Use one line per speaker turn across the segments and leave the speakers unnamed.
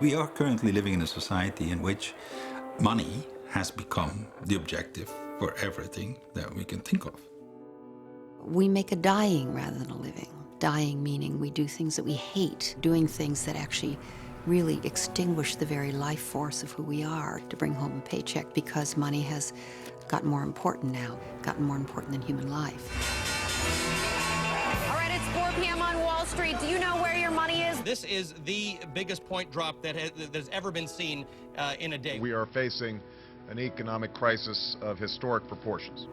We are currently living in a society in which money has become the objective for everything that we can think of.
We make a dying rather than a living. Dying meaning we do things that we hate, doing things that actually really extinguish the very life force of who we are to bring home a paycheck, because money has gotten more important now, gotten more important than human life.
All right, it's 4 p.m. on Wall Street. Do you know where your money is?
This is the biggest point drop that has ever been seen in a day.
We are facing an economic crisis of historic proportions.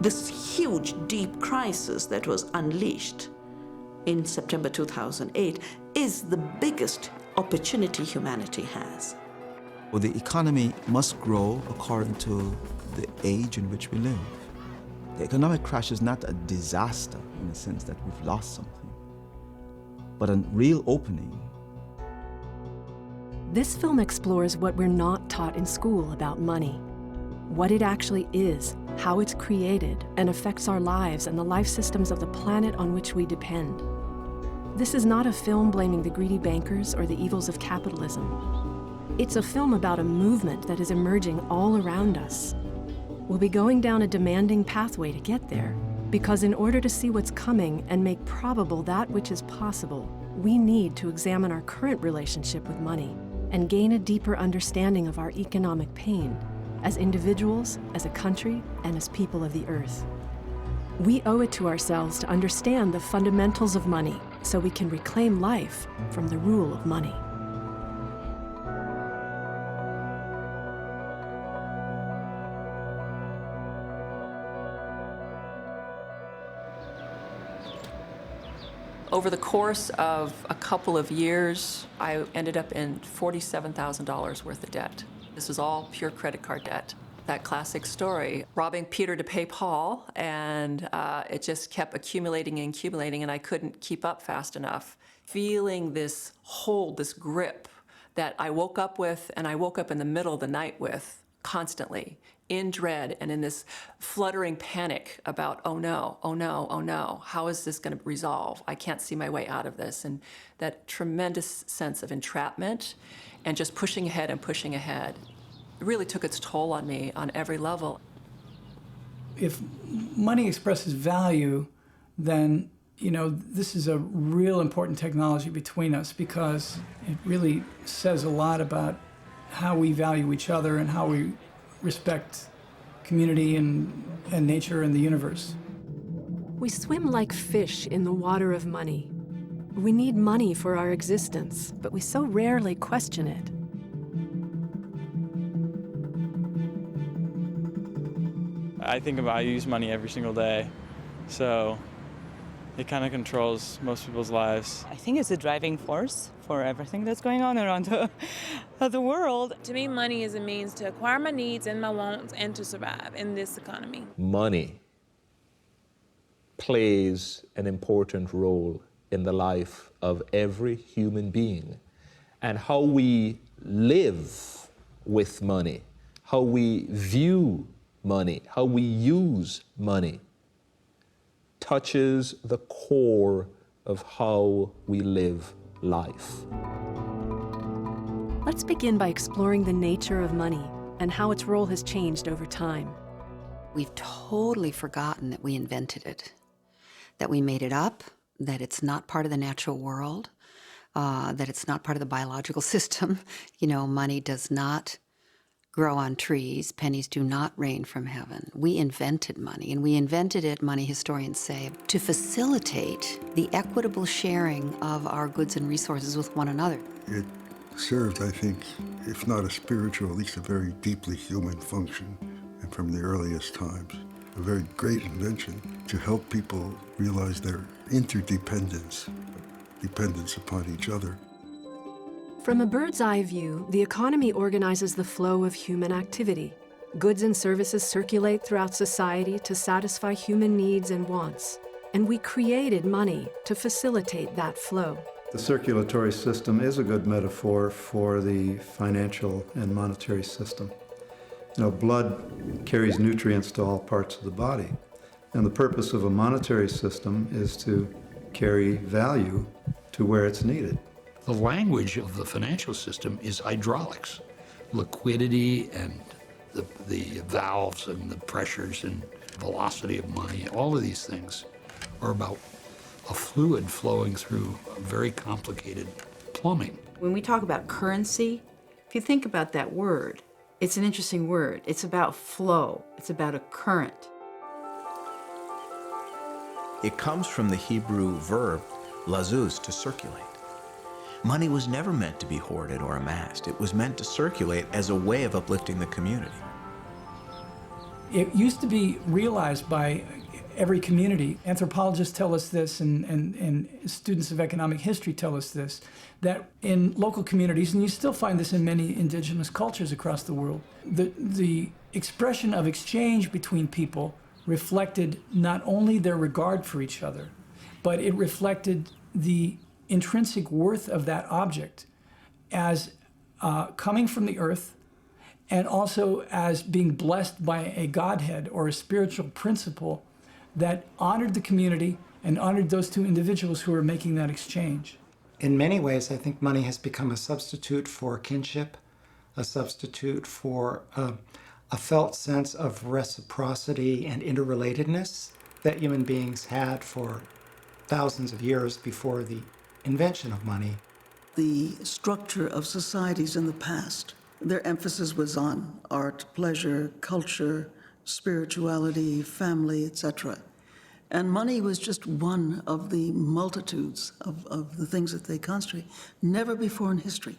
This huge, deep crisis that was unleashed in September 2008 is the biggest opportunity humanity has.
Well, the economy must grow according to the age in which we live. The economic crash is not a disaster in the sense that we've lost something, but a real opening.
This film explores what we're not taught in school about money, what it actually is, how it's created and affects our lives and the life systems of the planet on which we depend. This is not a film blaming the greedy bankers or the evils of capitalism. It's a film about a movement that is emerging all around us. We'll be going down a demanding pathway to get there, because in order to see what's coming and make probable that which is possible, we need to examine our current relationship with money and gain a deeper understanding of our economic pain, as individuals, as a country, and as people of the earth. We owe it to ourselves to understand the fundamentals of money so we can reclaim life from the rule of money.
Over the course of a couple of years, I ended up in $47,000 worth of debt. This was all pure credit card debt. That classic story, robbing Peter to pay Paul, and it just kept accumulating and accumulating, and I couldn't keep up fast enough. Feeling this hold, this grip that I woke up with, and I woke up in the middle of the night with, constantly, in dread and in this fluttering panic about, oh no, oh no, oh no, how is this going to resolve? I can't see my way out of this. And that tremendous sense of entrapment and just pushing ahead and pushing ahead. It really took its toll on me on every level.
If money expresses value, then, you know, this is a real important technology between us, because it really says a lot about how we value each other and how we respect community and nature and the universe.
We swim like fish in the water of money. We need money for our existence, but we so rarely question it.
I use money every single day, so it kind of controls most people's lives.
I think it's a driving force for everything that's going on around the world.
To me, money is a means to acquire my needs and my wants and to survive in this economy.
Money plays an important role in the life of every human being. And how we live with money, how we view money, how we use money, touches the core of how we live life.
Let's begin by exploring the nature of money and how its role has changed over time.
We've totally forgotten that we invented it, that we made it up, that it's not part of the natural world, that it's not part of the biological system. You know, money does not grow on trees. Pennies do not rain from heaven. We invented money, and we invented it, money historians say, to facilitate the equitable sharing of our goods and resources with one another.
It served, I think, if not a spiritual, at least a very deeply human function, and from the earliest times. A very great invention to help people realize their interdependence, dependence upon each other.
From a bird's eye view, the economy organizes the flow of human activity. Goods and services circulate throughout society to satisfy human needs and wants. And we created money to facilitate that flow.
The circulatory system is a good metaphor for the financial and monetary system. You know, blood carries nutrients to all parts of the body. And the purpose of a monetary system is to carry value to where it's needed.
The language of the financial system is hydraulics, liquidity and the valves and the pressures and velocity of money. All of these things are about a fluid flowing through a very complicated plumbing.
When we talk about currency, if you think about that word, it's an interesting word. It's about flow. It's about a current.
It comes from the Hebrew verb lazuz, to circulate. Money was never meant to be hoarded or amassed. It was meant to circulate as a way of uplifting the community.
It used to be realized by every community. Anthropologists tell us this, and students of economic history tell us this, that in local communities, and you still find this in many indigenous cultures across the world, the expression of exchange between people reflected not only their regard for each other, but it reflected the intrinsic worth of that object as coming from the earth, and also as being blessed by a Godhead or a spiritual principle that honored the community and honored those two individuals who were making that exchange.
In many ways, I think money has become a substitute for kinship, a substitute for a felt sense of reciprocity and interrelatedness that human beings had for thousands of years before the invention of money.
The structure of societies in the past, their emphasis was on art, pleasure, culture, spirituality, family, etc. And money was just one of the multitudes of the things that they constitute. Never before in history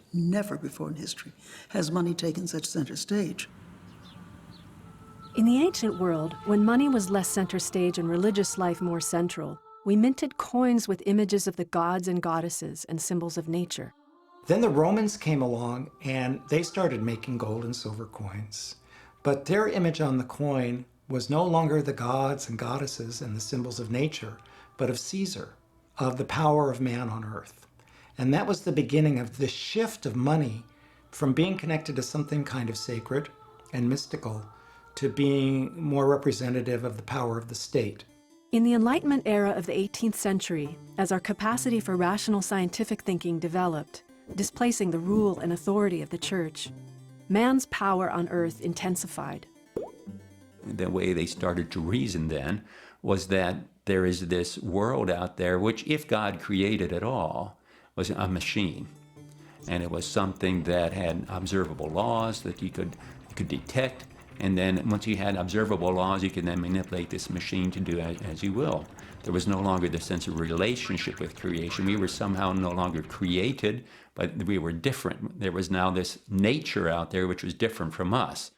has money taken such center stage.
In the ancient world, when money was less center stage and religious life more central, we minted coins with images of the gods and goddesses and symbols of nature.
Then the Romans came along and they started making gold and silver coins. But their image on the coin was no longer the gods and goddesses and the symbols of nature, but of Caesar, of the power of man on earth. And that was the beginning of the shift of money from being connected to something kind of sacred and mystical to being more representative of the power of the state.
In the Enlightenment era of the 18th century, as our capacity for rational scientific thinking developed, displacing the rule and authority of the church, man's power on earth intensified.
The way they started to reason then was that there is this world out there which, if God created it all, was a machine. And it was something that had observable laws that you could detect. And then once you had observable laws, you could then manipulate this machine to do as you will. There was no longer the sense of relationship with creation. We were somehow no longer created, but we were different. There was now this nature out there which was different from us.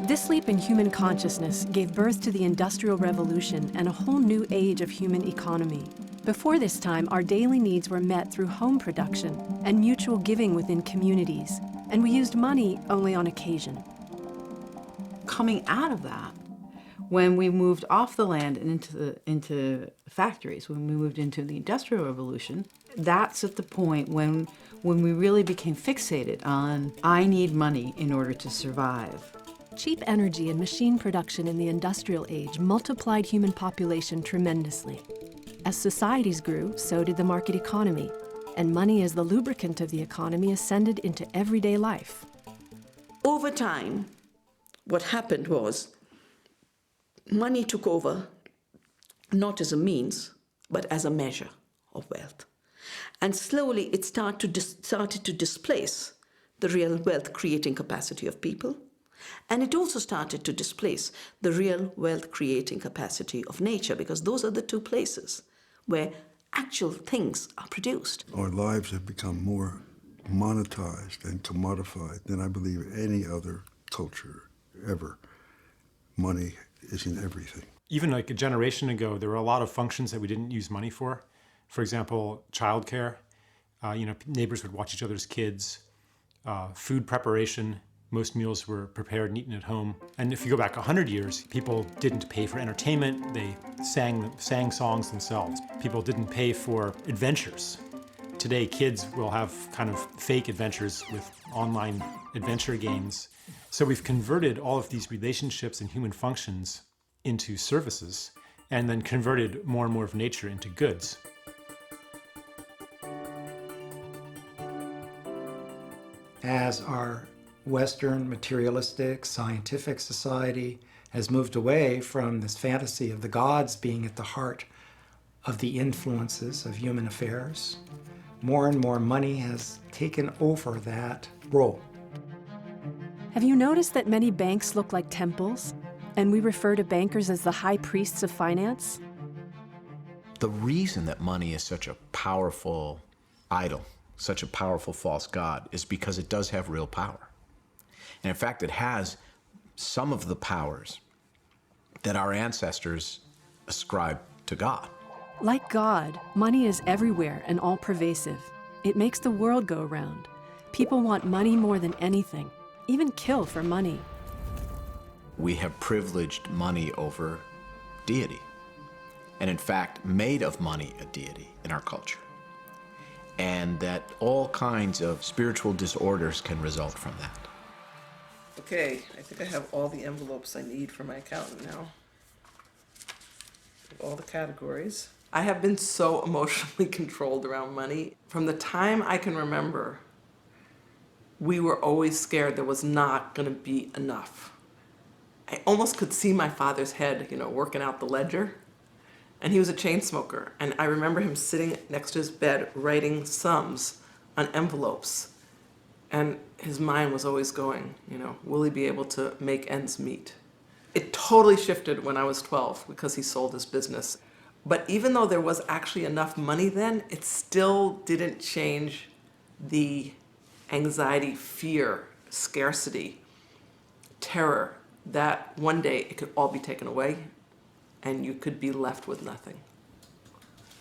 This leap in human consciousness gave birth to the Industrial Revolution and a whole new age of human economy. Before this time, our daily needs were met through home production and mutual giving within communities, and we used money only on occasion.
Coming out of that, when we moved off the land and into factories, when we moved into the Industrial Revolution, that's at the point when we really became fixated on, I need money in order to survive.
Cheap energy and machine production in the industrial age multiplied human population tremendously. As societies grew, so did the market economy, and money as the lubricant of the economy ascended into everyday life.
Over time, what happened was money took over not as a means, but as a measure of wealth. And slowly it started to displace the real wealth creating capacity of people. And it also started to displace the real wealth creating capacity of nature, because those are the two places where actual things are produced.
Our lives have become more monetized and commodified than I believe any other culture ever. Money is in everything.
Even like a generation ago, there were a lot of functions that we didn't use money for. For example, childcare. Neighbors would watch each other's kids. Food preparation. Most meals were prepared and eaten at home. And if you go back 100 years, people didn't pay for entertainment. They sang songs themselves. People didn't pay for adventures. Today, kids will have kind of fake adventures with online adventure games. So we've converted all of these relationships and human functions into services, and then converted more and more of nature into goods.
as our Western materialistic scientific society has moved away from this fantasy of the gods being at the heart of the influences of human affairs, more and more money has taken over that role.
Have you noticed that many banks look like temples, and we refer to bankers as the high priests of finance?
The reason that money is such a powerful idol, such a powerful false god, is because it does have real power. And in fact, it has some of the powers that our ancestors ascribed to God.
Like God, money is everywhere and all-pervasive. It makes the world go round. People want money more than anything, even kill for money.
We have privileged money over deity, and in fact made of money a deity in our culture. And that all kinds of spiritual disorders can result from that.
Okay, I think I have all the envelopes I need for my accountant now. All the categories. I have been so emotionally controlled around money. From the time I can remember, we were always scared there was not going to be enough. I almost could see my father's head, working out the ledger. And he was a chain smoker. And I remember him sitting next to his bed writing sums on envelopes. And his mind was always going, will he be able to make ends meet? It totally shifted when I was 12 because he sold his business. But even though there was actually enough money then, it still didn't change the anxiety, fear, scarcity, terror that one day it could all be taken away and you could be left with nothing.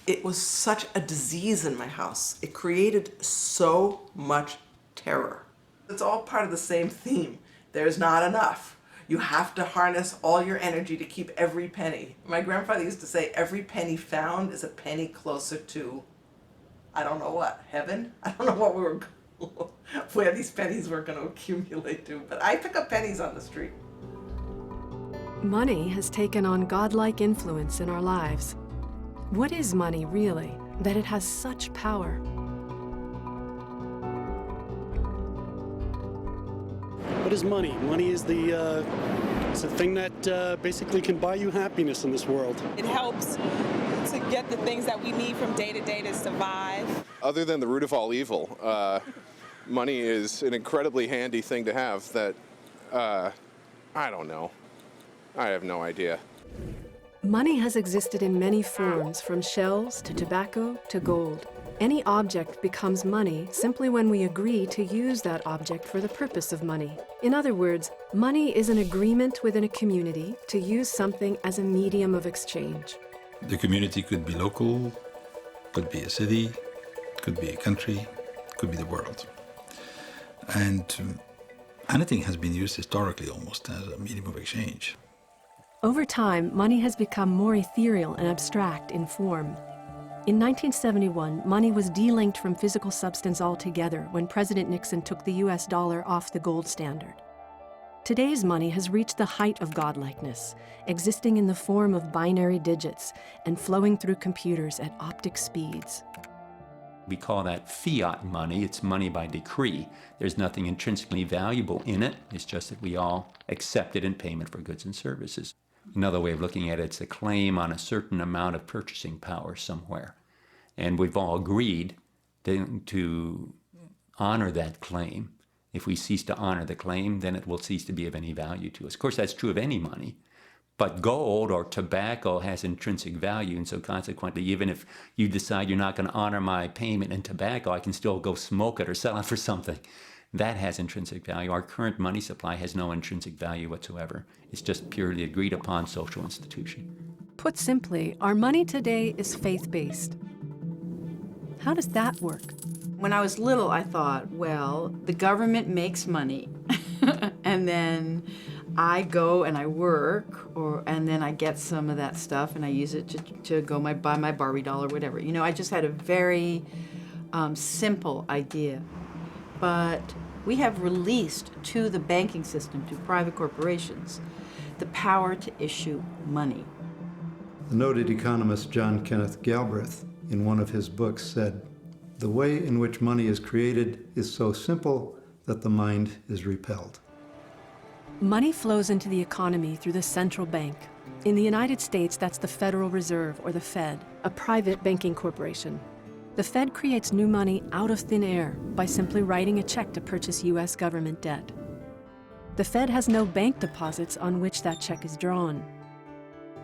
It was such a disease in my house. It created so much terror. It's all part of the same theme. There's not enough. You have to harness all your energy to keep every penny. My grandfather used to say, every penny found is a penny closer to, I don't know what, heaven? I don't know where these pennies were going to accumulate to, but I pick up pennies on the street.
Money has taken on godlike influence in our lives. What is money, really, that it has such power?
What is money? Money is it's the thing that basically can buy you happiness in this world.
It helps to get the things that we need from day to day to survive.
Other than the root of all evil, money is an incredibly handy thing to have that, I don't know. I have no idea.
Money has existed in many forms, from shells to tobacco to gold. Any object becomes money simply when we agree to use that object for the purpose of money. In other words, money is an agreement within a community to use something as a medium of exchange.
The community could be local, could be a city, could be a country, could be the world. And anything has been used historically almost as a medium of exchange.
Over time, money has become more ethereal and abstract in form. In 1971, money was delinked from physical substance altogether when President Nixon took the US dollar off the gold standard. Today's money has reached the height of godlikeness, existing in the form of binary digits and flowing through computers at optic speeds.
We call that fiat money. It's money by decree. There's nothing intrinsically valuable in it. It's just that we all accept it in payment for goods and services. Another way of looking at it, it's a claim on a certain amount of purchasing power somewhere. And we've all agreed to honor that claim. If we cease to honor the claim, then it will cease to be of any value to us. Of course, that's true of any money. But gold or tobacco has intrinsic value, and so consequently, even if you decide you're not going to honor my payment in tobacco, I can still go smoke it or sell it for something. That has intrinsic value. Our current money supply has no intrinsic value whatsoever. It's just purely agreed upon social institution.
Put simply, our money today is faith-based. How does that work?
When I was little, I thought, well, the government makes money, and then I go and I work, and then I get some of that stuff and I use it to go buy my Barbie doll or whatever. I just had a very simple idea. But we have released to the banking system, to private corporations, the power to issue money.
The noted economist John Kenneth Galbraith, in one of his books, said, "The way in which money is created is so simple that the mind is repelled.
Money flows into the economy through the central bank. In the United States, that's the Federal Reserve, or the Fed, a private banking corporation. The Fed creates new money out of thin air by simply writing a check to purchase U.S. government debt. The Fed has no bank deposits on which that check is drawn.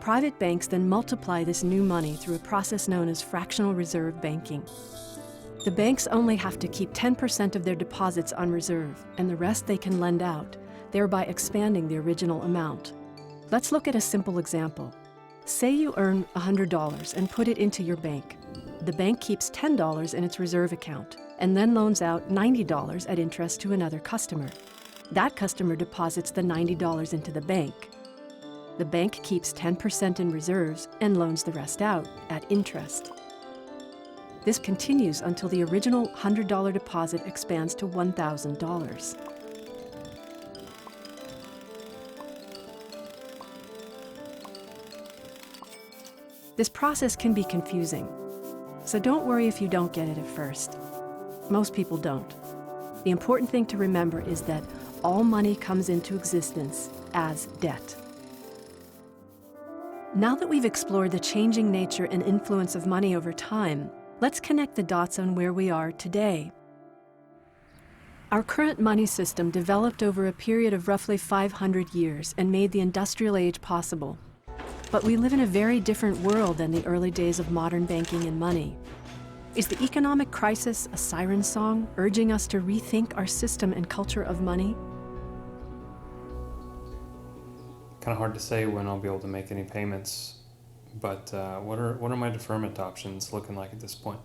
Private banks then multiply this new money through a process known as fractional reserve banking. The banks only have to keep 10% of their deposits on reserve, and the rest they can lend out, thereby expanding the original amount. Let's look at a simple example. Say you earn $100 and put it into your bank. The bank keeps $10 in its reserve account and then loans out $90 at interest to another customer. That customer deposits the $90 into the bank. The bank keeps 10% in reserves and loans the rest out at interest. This continues until the original $100 deposit expands to $1,000. This process can be confusing, so don't worry if you don't get it at first. Most people don't. The important thing to remember is that all money comes into existence as debt. Now that we've explored the changing nature and influence of money over time, let's connect the dots on where we are today. Our current money system developed over a period of roughly 500 years and made the industrial age possible. But we live in a very different world than the early days of modern banking and money. Is the economic crisis a siren song urging us to rethink our system and culture of money?
Kind of hard to say when I'll be able to make any payments, but what are my deferment options looking like at this point?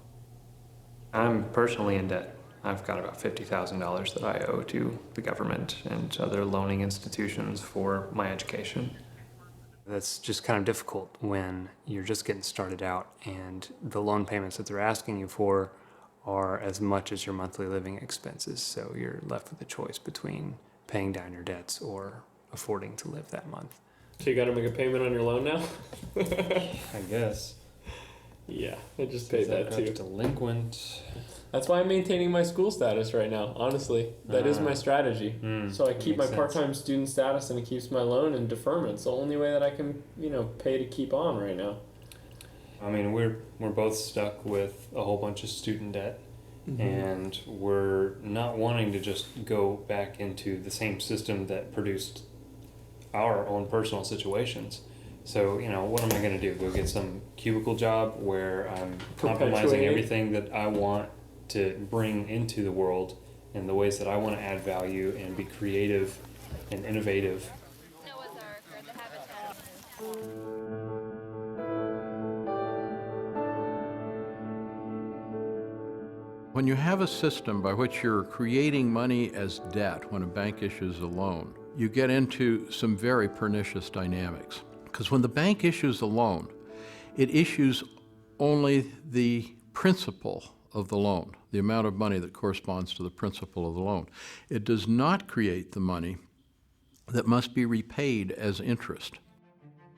I'm personally in debt. I've got about $50,000 that I owe to the government and other loaning institutions for my education. That's just kind of difficult when you're just getting started out and the loan payments that they're asking you for are as much as your monthly living expenses. So you're left with a choice between paying down your debts or affording to live that month.
So you got to make a payment on your loan now?
I guess.
Yeah, I just paid that too.
Delinquent.
That's why I'm maintaining my school status right now, honestly. That is my strategy. So I keep my part-time student status and it keeps my loan in deferment. It's the only way that I can, pay to keep on right now.
I mean, we're both stuck with a whole bunch of student debt, and we're not wanting to just go back into the same system that produced our own personal situations. So, what am I going to do? Go get some cubicle job where I'm compromising everything that I want to bring into the world in the ways that I want to add value and be creative and innovative.
When you have a system by which you're creating money as debt when a bank issues a loan, you get into some very pernicious dynamics. Because when the bank issues a loan, it issues only the principal of the loan, the amount of money that corresponds to the principal of the loan. It does not create the money that must be repaid as interest.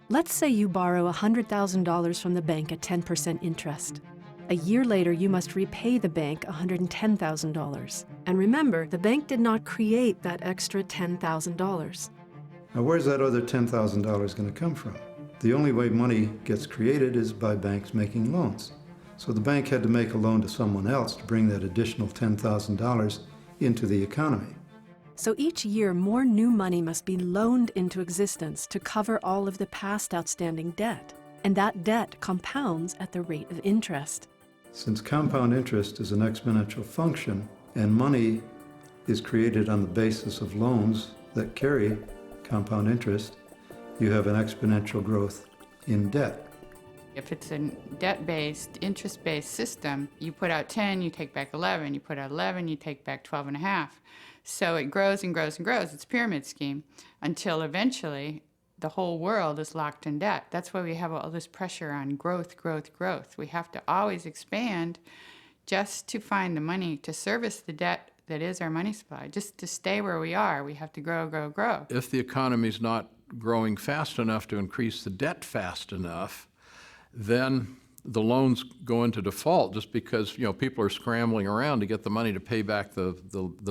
Let's say you borrow $100,000 from the bank at 10% interest. A year later, you must repay the bank $110,000. And remember, the bank did not create that extra $10,000.
Now, where's that other $10,000 going to come from? The only way money gets created is by banks making loans. So the bank had to make a loan to someone else to bring that additional $10,000 into the economy.
So each year, more new money must be loaned into existence to cover all of the past outstanding debt. And that debt compounds at the rate of interest.
Since compound interest is an exponential function, and money is created on the basis of loans that carry compound interest, you have an exponential growth in debt.
If it's a debt-based, interest-based system, you put out 10, you take back 11. You put out 11, you take back 12 and a half. So it grows and grows and grows. It's a pyramid scheme until eventually the whole world is locked in debt. That's why we have all this pressure on growth, growth, growth. We have to always expand just to find the money to service the debt that is our money supply. Just to stay where we are, we have to grow, grow, grow.
If the economy's not growing fast enough to increase the debt fast enough, then the loans go into default just because, people are scrambling around to get the money to pay back the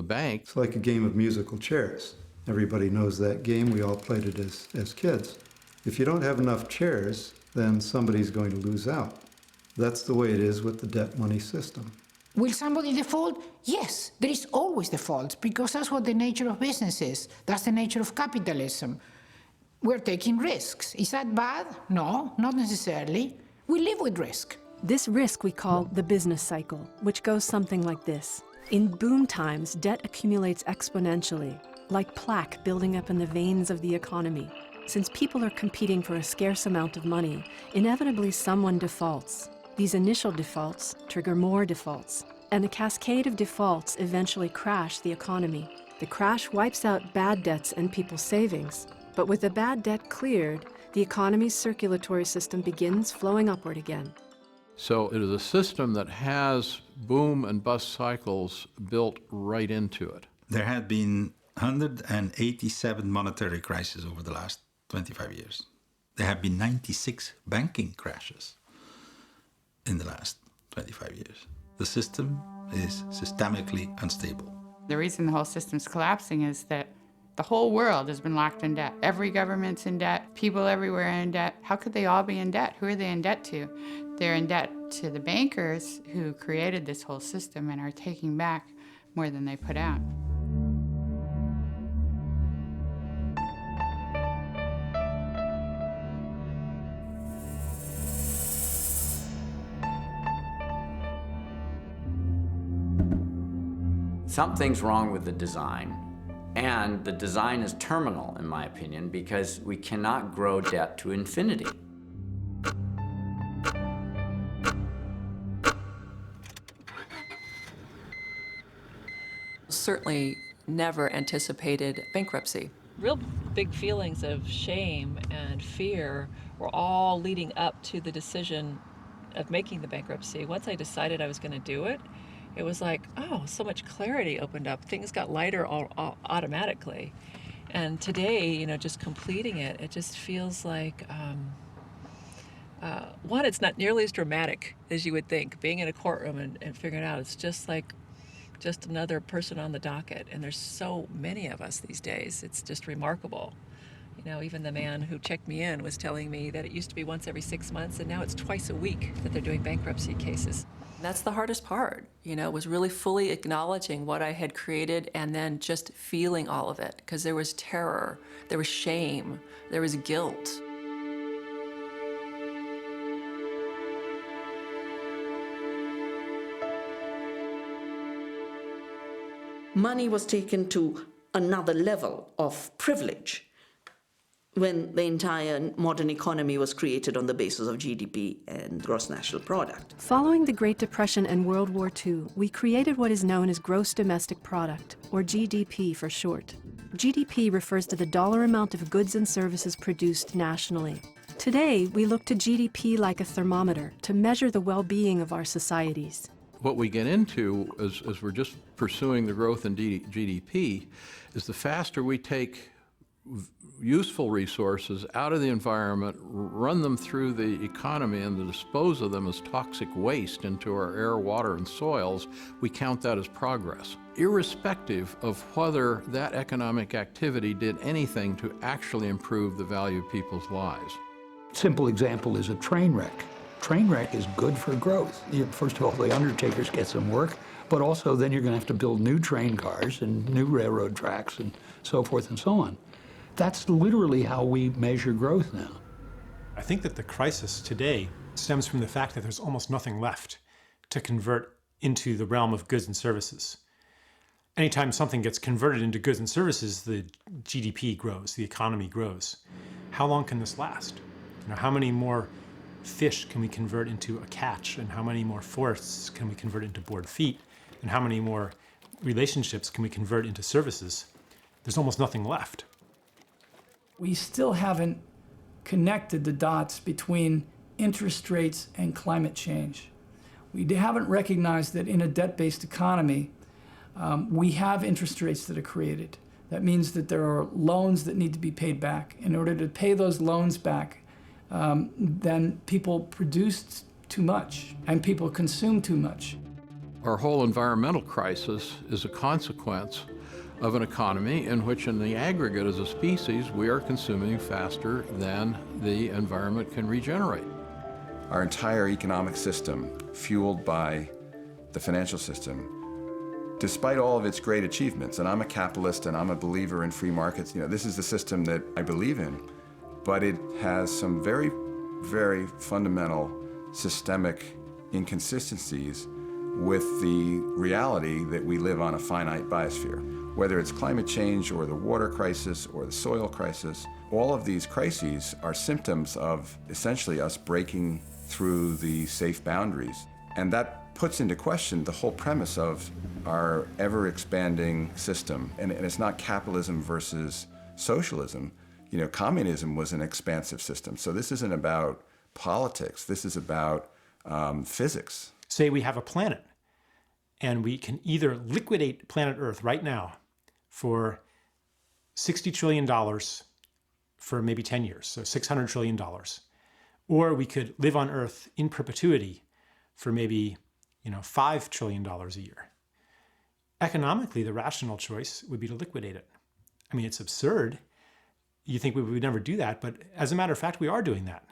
bank.
It's like a game of musical chairs. Everybody knows that game. We all played it as kids. If you don't have enough chairs, then somebody's going to lose out. That's the way it is with the debt money system.
Will somebody default? Yes, there is always default, because that's what the nature of business is. That's the nature of capitalism. We're taking risks. Is that bad? No, not necessarily. We live with risk.
This risk we call the business cycle, which goes something like this. In boom times, debt accumulates exponentially, like plaque building up in the veins of the economy. Since people are competing for a scarce amount of money, inevitably someone defaults. These initial defaults trigger more defaults, and a cascade of defaults eventually crash the economy. The crash wipes out bad debts and people's savings, but with the bad debt cleared, the economy's circulatory system begins flowing upward again.
So it is a system that has boom and bust cycles built right into it.
There had been 187 monetary crises over the last 25 years. There have been 96 banking crashes in the last 25 years. The system is systemically unstable.
The reason the whole system's collapsing is that the whole world has been locked in debt. Every government's in debt, people everywhere are in debt. How could they all be in debt? Who are they in debt to? They're in debt to the bankers who created this whole system and are taking back more than they put out.
Something's wrong with the design, and the design is terminal, in my opinion, because we cannot grow debt to infinity.
Certainly never anticipated bankruptcy.
Real big feelings of shame and fear were all leading up to the decision of making the bankruptcy. Once I decided I was going to do it, it was like, oh, so much clarity opened up. Things got lighter automatically. And today, just completing it, it just feels like, one, it's not nearly as dramatic as you would think. Being in a courtroom and figuring it out, it's just like just another person on the docket. And there's so many of us these days. It's just remarkable. Even the man who checked me in was telling me that it used to be once every 6 months, and now it's twice a week that they're doing bankruptcy cases.
That's the hardest part, was really fully acknowledging what I had created and then just feeling all of it, because there was terror, there was shame, there was guilt.
Money was taken to another level of privilege when the entire modern economy was created on the basis of GDP and gross national product.
Following the Great Depression and World War II, we created what is known as gross domestic product, or GDP for short. GDP refers to the dollar amount of goods and services produced nationally. Today, we look to GDP like a thermometer to measure the well-being of our societies.
What we get into as we're just pursuing the growth in GDP is the faster we take useful resources out of the environment, run them through the economy, and to dispose of them as toxic waste into our air, water, and soils, we count that as progress, irrespective of whether that economic activity did anything to actually improve the value of people's lives.
Simple example is a train wreck. Train wreck is good for growth. First of all, the undertakers get some work, but also then you're going to have to build new train cars and new railroad tracks and so forth and so on. That's literally how we measure growth now.
I think that the crisis today stems from the fact that there's almost nothing left to convert into the realm of goods and services. Anytime something gets converted into goods and services, the GDP grows, the economy grows. How long can this last? How many more fish can we convert into a catch, and how many more forests can we convert into board feet, and how many more relationships can we convert into services? There's almost nothing left.
We still haven't connected the dots between interest rates and climate change. We haven't recognized that in a debt-based economy, we have interest rates that are created. That means that there are loans that need to be paid back. In order to pay those loans back, then people produce too much, and people consume too much.
Our whole environmental crisis is a consequence of an economy in which, in the aggregate as a species, we are consuming faster than the environment can regenerate.
Our entire economic system, fueled by the financial system, despite all of its great achievements, and I'm a capitalist and I'm a believer in free markets, this is the system that I believe in, but it has some very, very fundamental systemic inconsistencies with the reality that we live on a finite biosphere. Whether it's climate change or the water crisis or the soil crisis, all of these crises are symptoms of essentially us breaking through the safe boundaries. And that puts into question the whole premise of our ever-expanding system. And it's not capitalism versus socialism. Communism was an expansive system. So this isn't about politics. This is about physics.
Say we have a planet, and we can either liquidate planet Earth right now for $60 trillion for maybe 10 years, so $600 trillion. Or we could live on Earth in perpetuity for maybe $5 trillion a year. Economically, the rational choice would be to liquidate it. I mean, it's absurd. You think we would never do that, but as a matter of fact, we are doing that.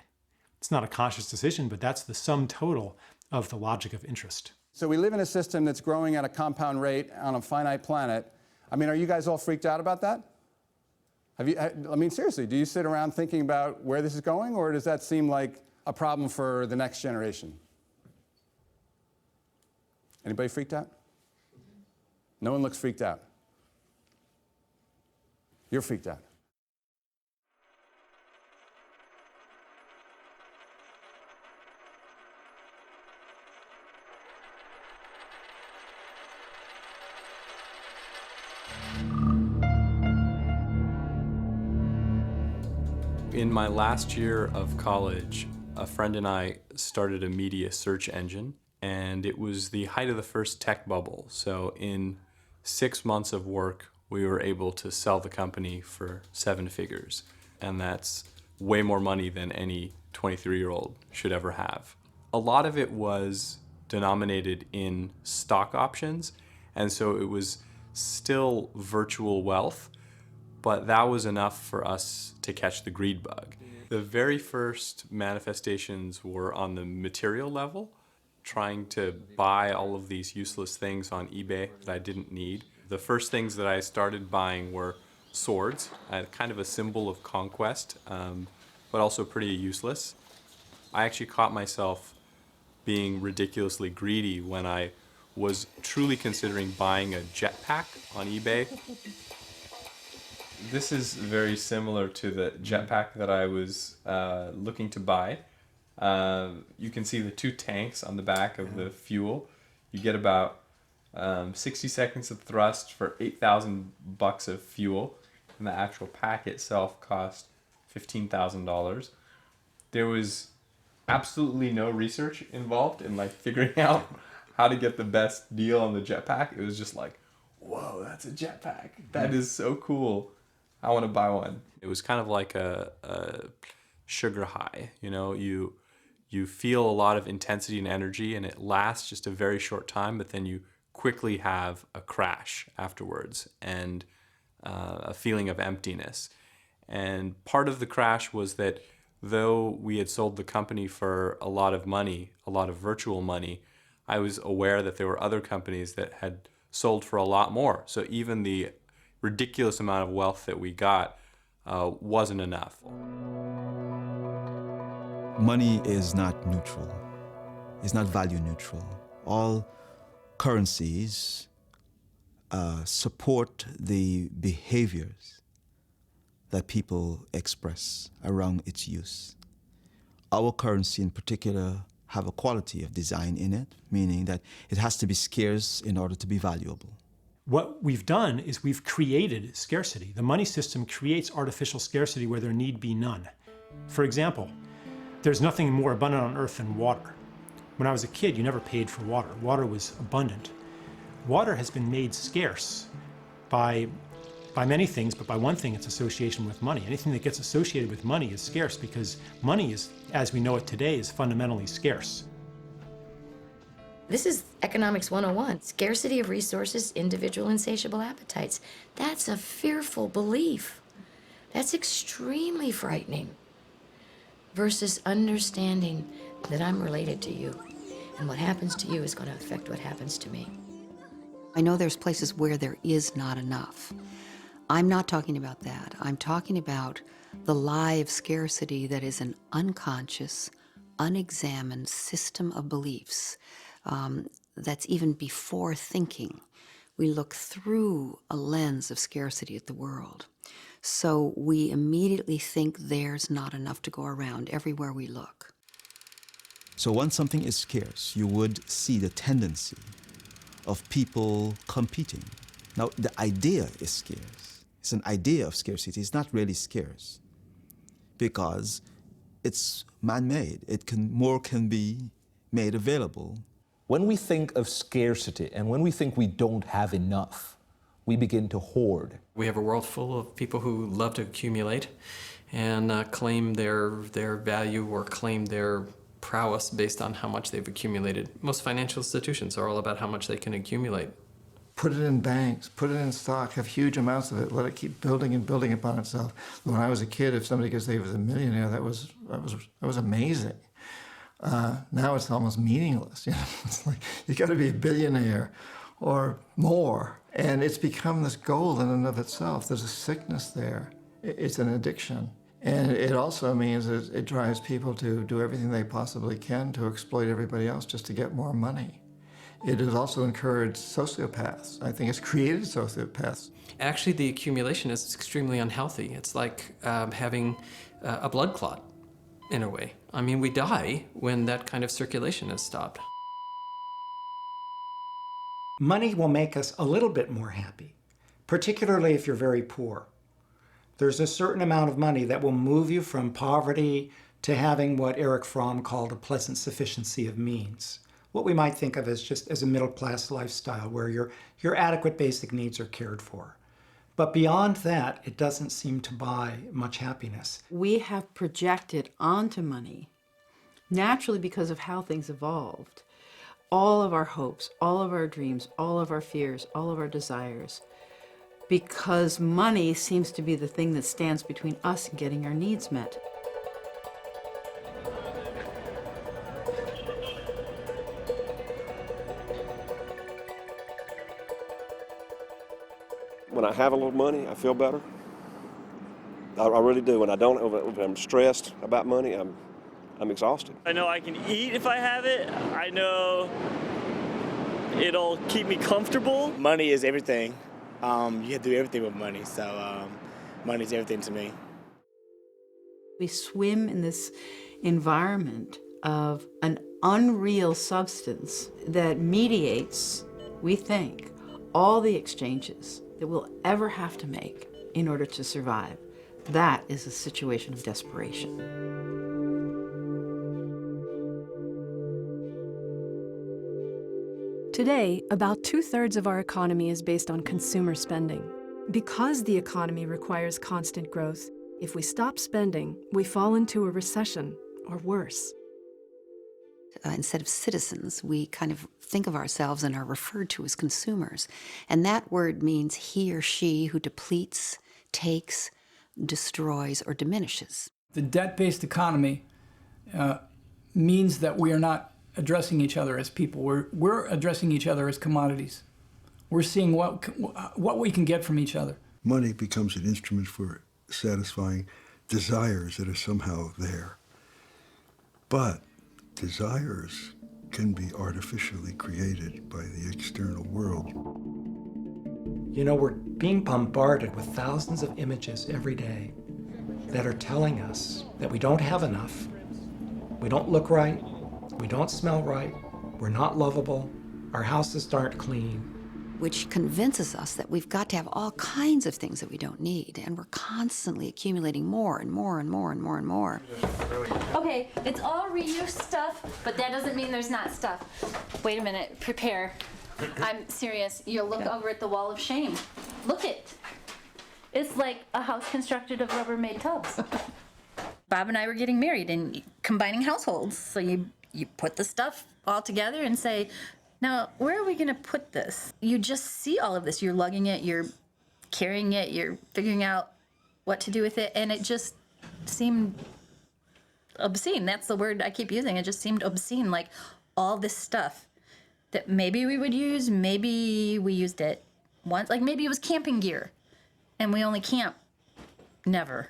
It's not a conscious decision, but that's the sum total of the logic of interest.
So we live in a system that's growing at a compound rate on a finite planet. I mean, are you guys all freaked out about that? Seriously, do you sit around thinking about where this is going, or does that seem like a problem for the next generation? Anybody freaked out? No one looks freaked out. You're freaked out.
In my last year of college, a friend and I started a media search engine, and it was the height of the first tech bubble. So in 6 months of work, we were able to sell the company for 7 figures. And that's way more money than any 23-year-old should ever have. A lot of it was denominated in stock options, and so it was still virtual wealth, but that was enough for us to catch the greed bug. The very first manifestations were on the material level, trying to buy all of these useless things on eBay that I didn't need. The first things that I started buying were swords, kind of a symbol of conquest, but also pretty useless. I actually caught myself being ridiculously greedy when I was truly considering buying a jetpack on eBay. This is very similar to the jetpack that I was looking to buy. You can see the 2 tanks on the back of the fuel. You get about 60 seconds of thrust for $8,000 of fuel, and the actual pack itself cost $15,000. There was absolutely no research involved in figuring out how to get the best deal on the jetpack. It was just like, whoa, that's a jetpack. That is so cool. I want to buy one. It was kind of like a sugar high. You feel a lot of intensity and energy, and it lasts just a very short time, but then you quickly have a crash afterwards and a feeling of emptiness. And part of the crash was that though we had sold the company for a lot of money, a lot of virtual money, I was aware that there were other companies that had sold for a lot more. So even the ridiculous amount of wealth that we got wasn't enough.
Money is not neutral. It's not value neutral. All currencies support the behaviors that people express around its use. Our currency in particular have a quality of design in it, meaning that it has to be scarce in order to be valuable.
What we've done is we've created scarcity. The money system creates artificial scarcity where there need be none. For example, there's nothing more abundant on earth than water. When I was a kid, you never paid for water. Water was abundant. Water has been made scarce by many things, but by one thing, its association with money. Anything that gets associated with money is scarce because money is, as we know it today, is fundamentally scarce.
This is economics 101. Scarcity of resources, individual insatiable appetites. That's a fearful belief. That's extremely frightening. Versus understanding that I'm related to you, and what happens to you is going to affect what happens to me.
I know there's places where there is not enough. I'm not talking about that. I'm talking about the live scarcity that is an unconscious, unexamined system of beliefs that's even before thinking. We look through a lens of scarcity at the world. So we immediately think there's not enough to go around everywhere we look.
So when something is scarce, you would see the tendency of people competing. Now, the idea is scarce. It's an idea of scarcity. It's not really scarce because it's man-made. More can be made available.
When we think of scarcity and when we think we don't have enough, we begin to hoard.
We have a world full of people who love to accumulate and claim their value or claim their prowess based on how much they've accumulated. Most financial institutions are all about how much they can accumulate.
Put it in banks, put it in stock, have huge amounts of it, let it keep building and building upon itself. When I was a kid, if somebody could say he was a millionaire, that was amazing. Now it's almost meaningless. You know? It's like, you got to be a billionaire or more. And it's become this goal in and of itself. There's a sickness there. It's an addiction. And it also means that it drives people to do everything they possibly can to exploit everybody else just to get more money. It has also encouraged sociopaths. I think it's created sociopaths.
Actually, the accumulation is extremely unhealthy. It's like having a blood clot, in a way. I mean, we die when that kind of circulation is stopped.
Money will make us a little bit more happy, particularly if you're very poor. There's a certain amount of money that will move you from poverty to having what Erich Fromm called a pleasant sufficiency of means. What we might think of as just as a middle-class lifestyle where your adequate basic needs are cared for. But beyond that, it doesn't seem to buy much happiness.
We have projected onto money, naturally because of how things evolved, all of our hopes, all of our dreams, all of our fears, all of our desires, because money seems to be the thing that stands between us and getting our needs met.
When I have a little money, I feel better. I really do. When I don't, if I'm stressed about money, I'm exhausted.
I know I can eat if I have it. I know it'll keep me comfortable.
Money is everything. You have to do everything with money, so money is everything to me.
We swim in this environment of an unreal substance that mediates, we think, all the exchanges that we'll ever have to make in order to survive. That is a situation of desperation.
Today, about 2/3 of our economy is based on consumer spending. Because the economy requires constant growth, if we stop spending, we fall into a recession or worse.
Instead of citizens, we kind of think of ourselves and are referred to as consumers. And that word means he or she who depletes, takes, destroys, or diminishes.
The debt-based economy means that we are not addressing each other as people. We're addressing each other as commodities. We're seeing what we can get from each other.
Money becomes an instrument for satisfying desires that are somehow there. But desires can be artificially created by the external world.
You know, we're being bombarded with thousands of images every day that are telling us that we don't have enough, we don't look right, we don't smell right, we're not lovable, our houses aren't clean.
Which convinces us that we've got to have all kinds of things that we don't need, and we're constantly accumulating more and more and more and more and more.
Okay, it's all reuse stuff, but that doesn't mean there's not stuff. Wait a minute, prepare. I'm serious. You'll look over at the wall of shame. Look it. It's like a house constructed of Rubbermaid tubs. Bob and I were getting married and combining households. So you put the stuff all together and say, Now, where are we going to put this? You just see all of this. You're lugging it, you're carrying it, you're figuring out what to do with it, and it just seemed obscene. That's the word I keep using. It just seemed obscene, like all this stuff that maybe we would use, maybe we used it once, like maybe it was camping gear, and we only camp never.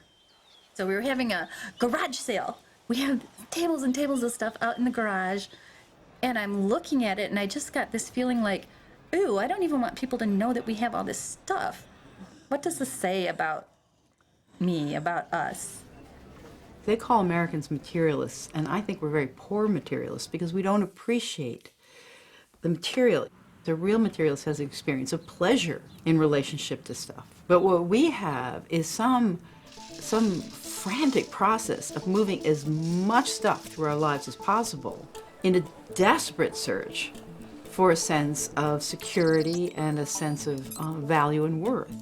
So we were having a garage sale. We have tables and tables of stuff out in the garage, and I'm looking at it, and I just got this feeling like, ooh, I don't even want people to know that we have all this stuff. What does this say about me, about us?
They call Americans materialists, and I think we're very poor materialists because we don't appreciate the material. The real materialist has the experience of pleasure in relationship to stuff. But what we have is some frantic process of moving as much stuff through our lives as possible in a desperate search for a sense of security and a sense of value and worth.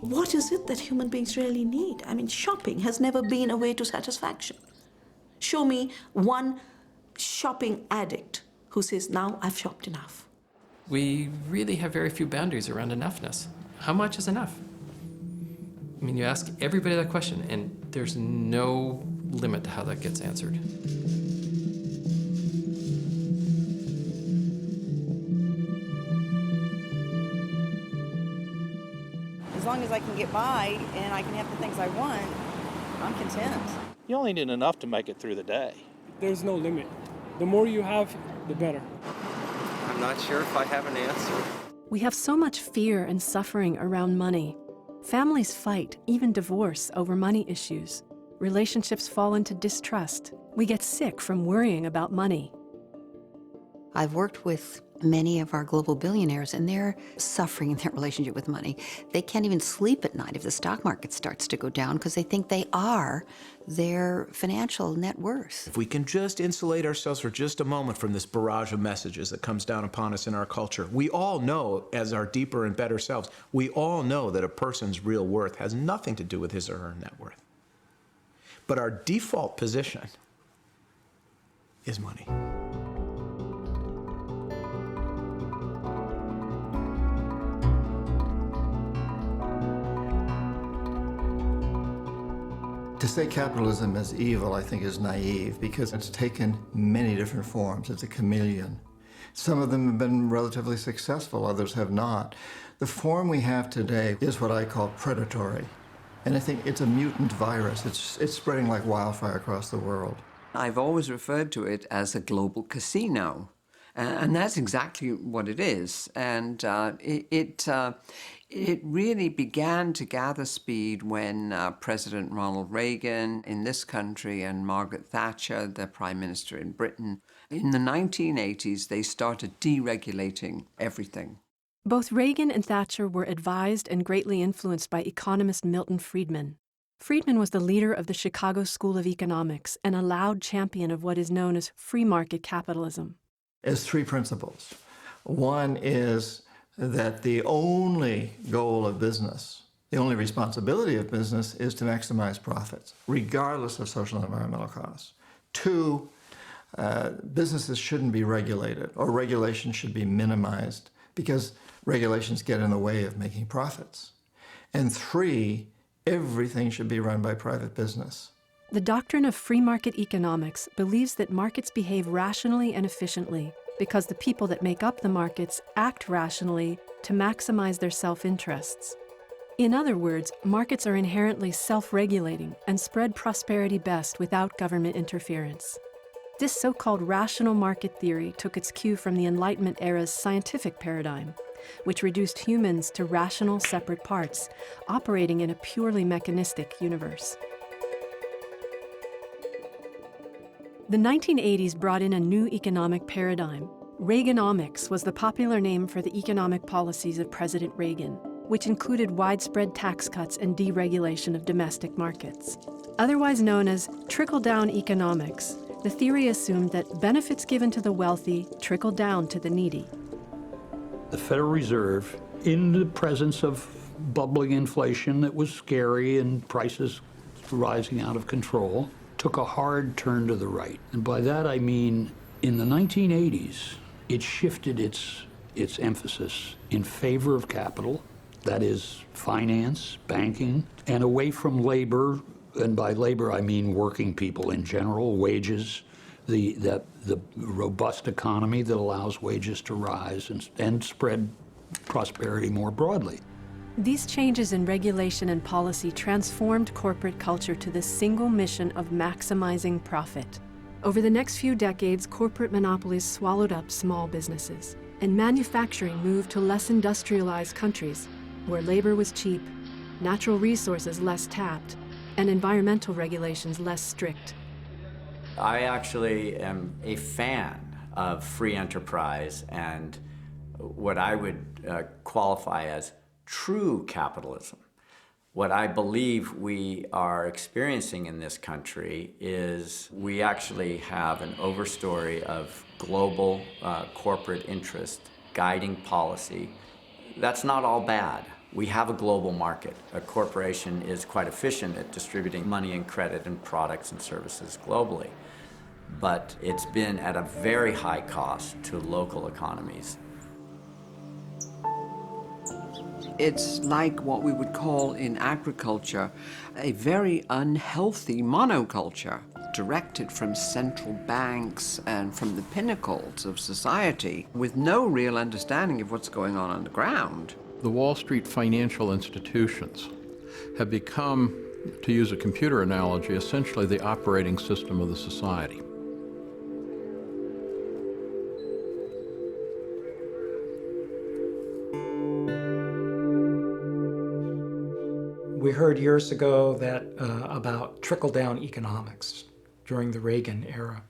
What is it that human beings really need? I mean, shopping has never been a way to satisfaction. Show me one shopping addict who says, now I've shopped enough.
We really have very few boundaries around enoughness. How much is enough? I mean, you ask everybody that question, and there's no limit to how that gets answered.
As long as I can get by and I can have the things I want, I'm content.
You only need enough to make it through the day.
There's no limit. The more you have, the better.
I'm not sure if I have an answer.
We have so much fear and suffering around money. Families fight, even divorce, over money issues. Relationships fall into distrust. We get sick from worrying about money.
I've worked with many of our global billionaires, and they're suffering in their relationship with money. They can't even sleep at night if the stock market starts to go down because they think they are their financial net worth.
If we can just insulate ourselves for just a moment from this barrage of messages that comes down upon us in our culture, we all know, as our deeper and better selves, we all know that a person's real worth has nothing to do with his or her net worth. But our default position is money.
To say capitalism is evil, I think, is naive because it's taken many different forms. It's a chameleon. Some of them have been relatively successful, others have not. The form we have today is what I call predatory. And I think it's a mutant virus. It's spreading like wildfire across the world.
I've always referred to it as a global casino. And that's exactly what it is. And it really began to gather speed when President Ronald Reagan in this country and Margaret Thatcher, the Prime Minister in Britain, in the 1980s, they started deregulating everything.
Both Reagan and Thatcher were advised and greatly influenced by economist Milton Friedman. Friedman was the leader of the Chicago School of Economics and a loud champion of what is known as free market capitalism.
There's three principles. One is that the only goal of business, the only responsibility of business is to maximize profits, regardless of social and environmental costs. Two, businesses shouldn't be regulated, or regulation should be minimized because regulations get in the way of making profits. And three, everything should be run by private business.
The doctrine of free market economics believes that markets behave rationally and efficiently because the people that make up the markets act rationally to maximize their self-interests. In other words, markets are inherently self-regulating and spread prosperity best without government interference. This so-called rational market theory took its cue from the Enlightenment era's scientific paradigm, which reduced humans to rational separate parts, operating in a purely mechanistic universe. The 1980s brought in a new economic paradigm. Reaganomics was the popular name for the economic policies of President Reagan, which included widespread tax cuts and deregulation of domestic markets. Otherwise known as trickle-down economics, the theory assumed that benefits given to the wealthy trickle down to the needy.
The Federal Reserve, in the presence of bubbling inflation that was scary and prices rising out of control, took a hard turn to the right. And by that I mean In the 1980s, it shifted its emphasis in favor of capital, that is, finance, banking, and away from labor, and by labor I mean working people in general, wages, the robust economy that allows wages to rise and spread prosperity more broadly.
These changes in regulation and policy transformed corporate culture to the single mission of maximizing profit. Over the next few decades, corporate monopolies swallowed up small businesses, and manufacturing moved to less industrialized countries, where labor was cheap, natural resources less tapped, and environmental regulations less strict.
I actually am a fan of free enterprise and what I would qualify as true capitalism. What I believe we are experiencing in this country is we actually have an overstory of global corporate interest guiding policy. That's not all bad. We have a global market. A corporation is quite efficient at distributing money and credit and products and services globally. But it's been at a very high cost to local economies.
It's like what we would call in agriculture a very unhealthy monoculture, directed from central banks and from the pinnacles of society, with no real understanding of what's going on the ground.
The Wall Street financial institutions have become, to use a computer analogy, essentially the operating system of the society.
We heard years ago that about trickle-down economics during the Reagan era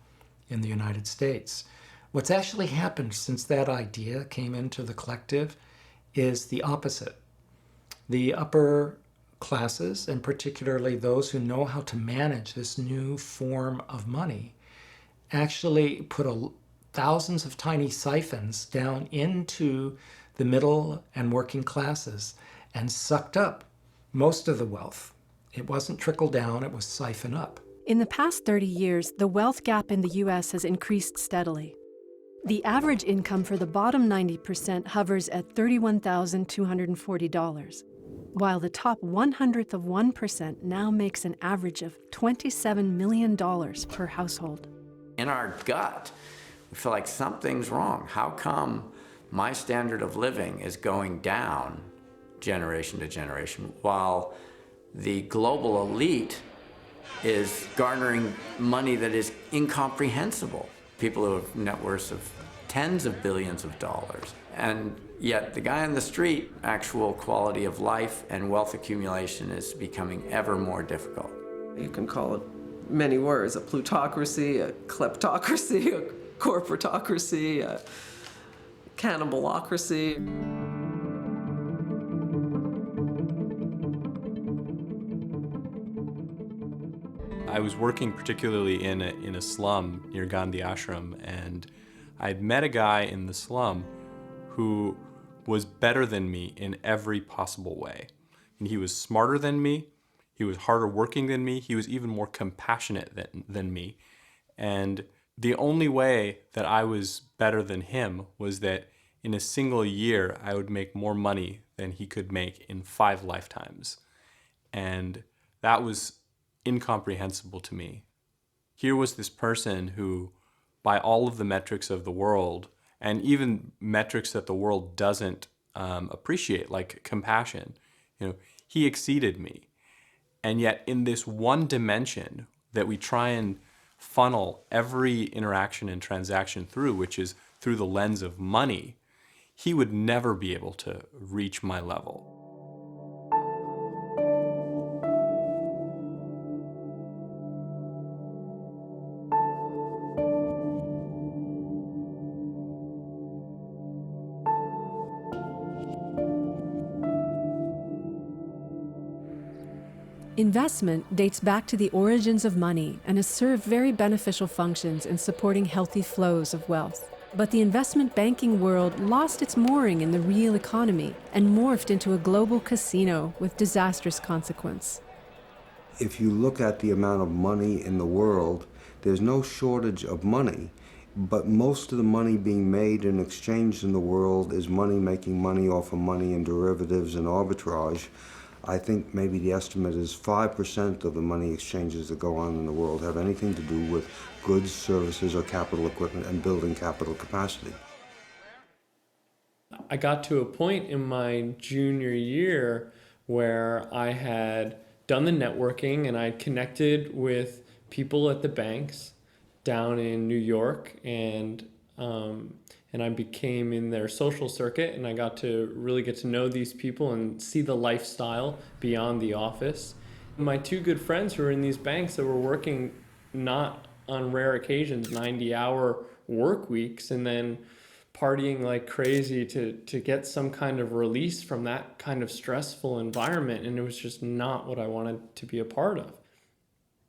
in the United States. What's actually happened since that idea came into the collective is the opposite. The upper classes, and particularly those who know how to manage this new form of money, actually put thousands of tiny siphons down into the middle and working classes and sucked up most of the wealth. It wasn't trickle down, it was siphon up.
In the past 30 years, the wealth gap in the U.S. has increased steadily. The average income for the bottom 90% hovers at $31,240, while the top 1/100% now makes an average of $27 million per household.
In our gut, we feel like something's wrong. How come my standard of living is going down generation to generation, while the global elite is garnering money that is incomprehensible? People who have net worths of tens of billions of dollars. And yet the guy on the street, actual quality of life and wealth accumulation is becoming ever more difficult.
You can call it many words: a plutocracy, a kleptocracy, a corporatocracy, a cannibalocracy.
I was working particularly in a slum near Gandhi Ashram, and I'd met a guy in the slum who was better than me in every possible way. And he was smarter than me, he was harder working than me, he was even more compassionate than me. And the only way that I was better than him was that in a single year I would make more money than he could make in 5 lifetimes. And that was incomprehensible to me. Here was this person who, by all of the metrics of the world, and even metrics that the world doesn't appreciate, like compassion, he exceeded me. And yet in this one dimension that we try and funnel every interaction and transaction through, which is through the lens of money, he would never be able to reach my level.
Investment dates back to the origins of money and has served very beneficial functions in supporting healthy flows of wealth. But the investment banking world lost its mooring in the real economy and morphed into a global casino with disastrous consequence.
If you look at the amount of money in the world, there's no shortage of money.
But most of the money being made and exchanged in the world is money making money off of money and derivatives and arbitrage. I think maybe the estimate is 5% of the money exchanges that go on in the world have anything to do with goods, services, or capital equipment and building capital capacity.
I got to a point in my junior year where I had done the networking and I connected with people at the banks down in New York, and I became in their social circuit, and I got to really get to know these people and see the lifestyle beyond the office. My two good friends who were in these banks that were working, not on rare occasions, 90-hour work weeks, and then partying like crazy to get some kind of release from that kind of stressful environment, and it was just not what I wanted to be a part of.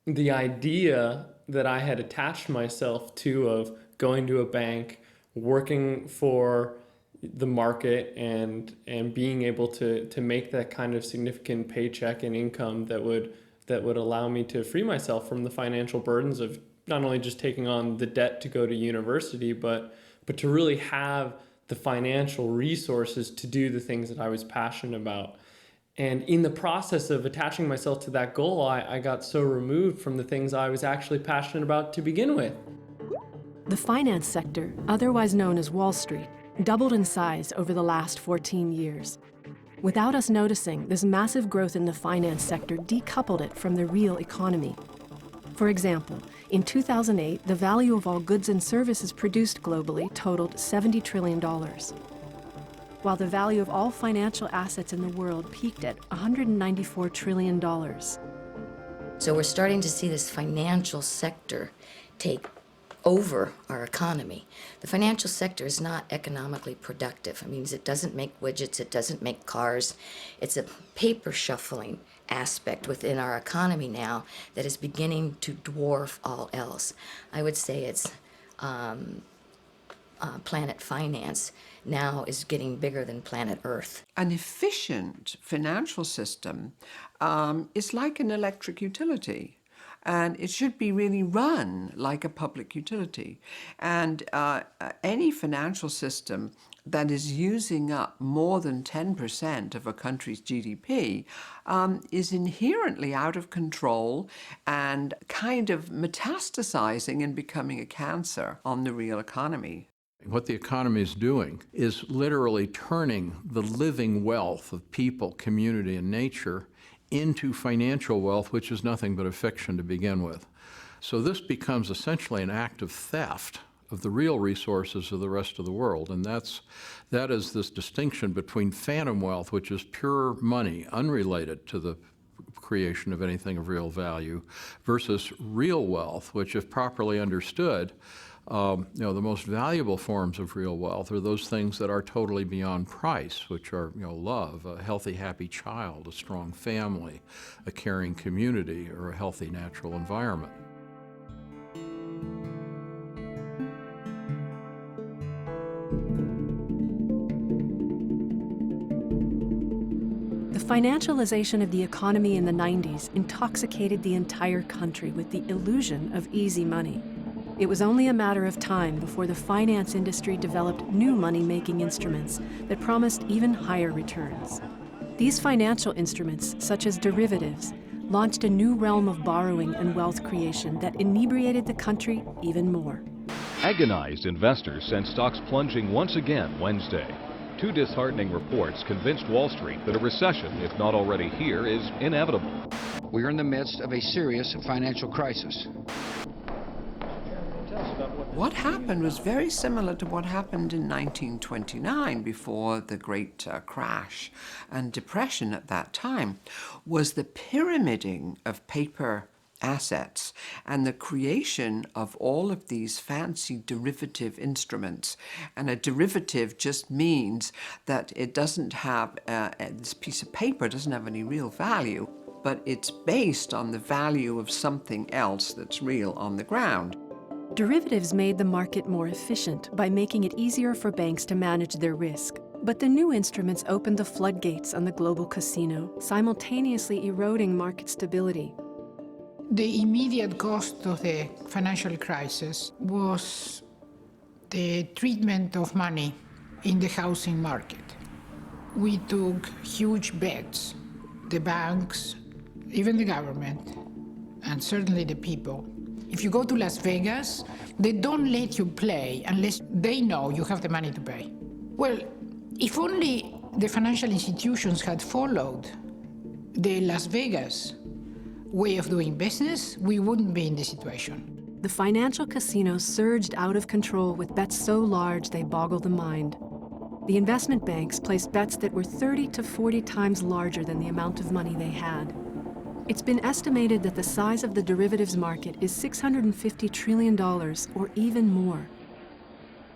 The idea that I had attached myself to of going to a bank, working for the market, and being able to make that kind of significant paycheck and income that would allow me to free myself from the financial burdens of not only just taking on the debt to go to university, but to really have the financial resources to do the things that I was passionate about. And in the process of attaching myself to that goal, I got so removed from the things I was actually passionate about to begin with.
The finance sector, otherwise known as Wall Street, doubled in size over the last 14 years. Without us noticing, this massive growth in the finance sector decoupled it from the real economy. For example, in 2008, the value of all goods and services produced globally totaled $70 trillion, while the value of all financial assets in the world peaked at $194 trillion.
So we're starting to see this financial sector take over our economy. The financial sector is not economically productive. It means it doesn't make widgets, it doesn't make cars. It's a paper shuffling aspect within our economy now that is beginning to dwarf all else. I would say it's planet finance now is getting bigger than planet Earth.
An efficient financial system is like an electric utility. And it should be really run like a public utility. And any financial system that is using up more than 10% of a country's GDP is inherently out of control and kind of metastasizing and becoming a cancer on the real economy.
What the economy is doing is literally turning the living wealth of people, community, and nature into financial wealth, which is nothing but a fiction to begin with. So this becomes essentially an act of theft of the real resources of the rest of the world. And that is this distinction between phantom wealth, which is pure money, unrelated to the creation of anything of real value, versus real wealth, which, if properly understood, the most valuable forms of real wealth are those things that are totally beyond price, which are, love, a healthy, happy child, a strong family, a caring community, or a healthy natural environment.
The financialization of the economy in the 90s intoxicated the entire country with the illusion of easy money. It was only a matter of time before the finance industry developed new money-making instruments that promised even higher returns. These financial instruments, such as derivatives, launched a new realm of borrowing and wealth creation that inebriated the country even more.
Agonized investors sent stocks plunging once again Wednesday. Two disheartening reports convinced Wall Street that a recession, if not already here, is inevitable.
We are in the midst of a serious financial crisis.
What happened was very similar to what happened in 1929 before the great crash and depression at that time, was the pyramiding of paper assets and the creation of all of these fancy derivative instruments. And a derivative just means that it doesn't have, this piece of paper doesn't have any real value, but it's based on the value of something else that's real on the ground.
Derivatives made the market more efficient by making it easier for banks to manage their risk. But the new instruments opened the floodgates on the global casino, simultaneously eroding market stability.
The immediate cost of the financial crisis was
the treatment of money in the housing market. We took huge bets, the banks, even the government, and certainly the people. If you go to Las Vegas, they don't let you play unless they know you have the money to pay. Well, if only the financial institutions had followed the Las Vegas way of doing business, we wouldn't be in this situation.
The financial casinos surged out of control with bets so large they boggle the mind. The investment banks placed bets that were 30 to 40 times larger than the amount of money they had. It's been estimated that the size of the derivatives market is $650 trillion or even more.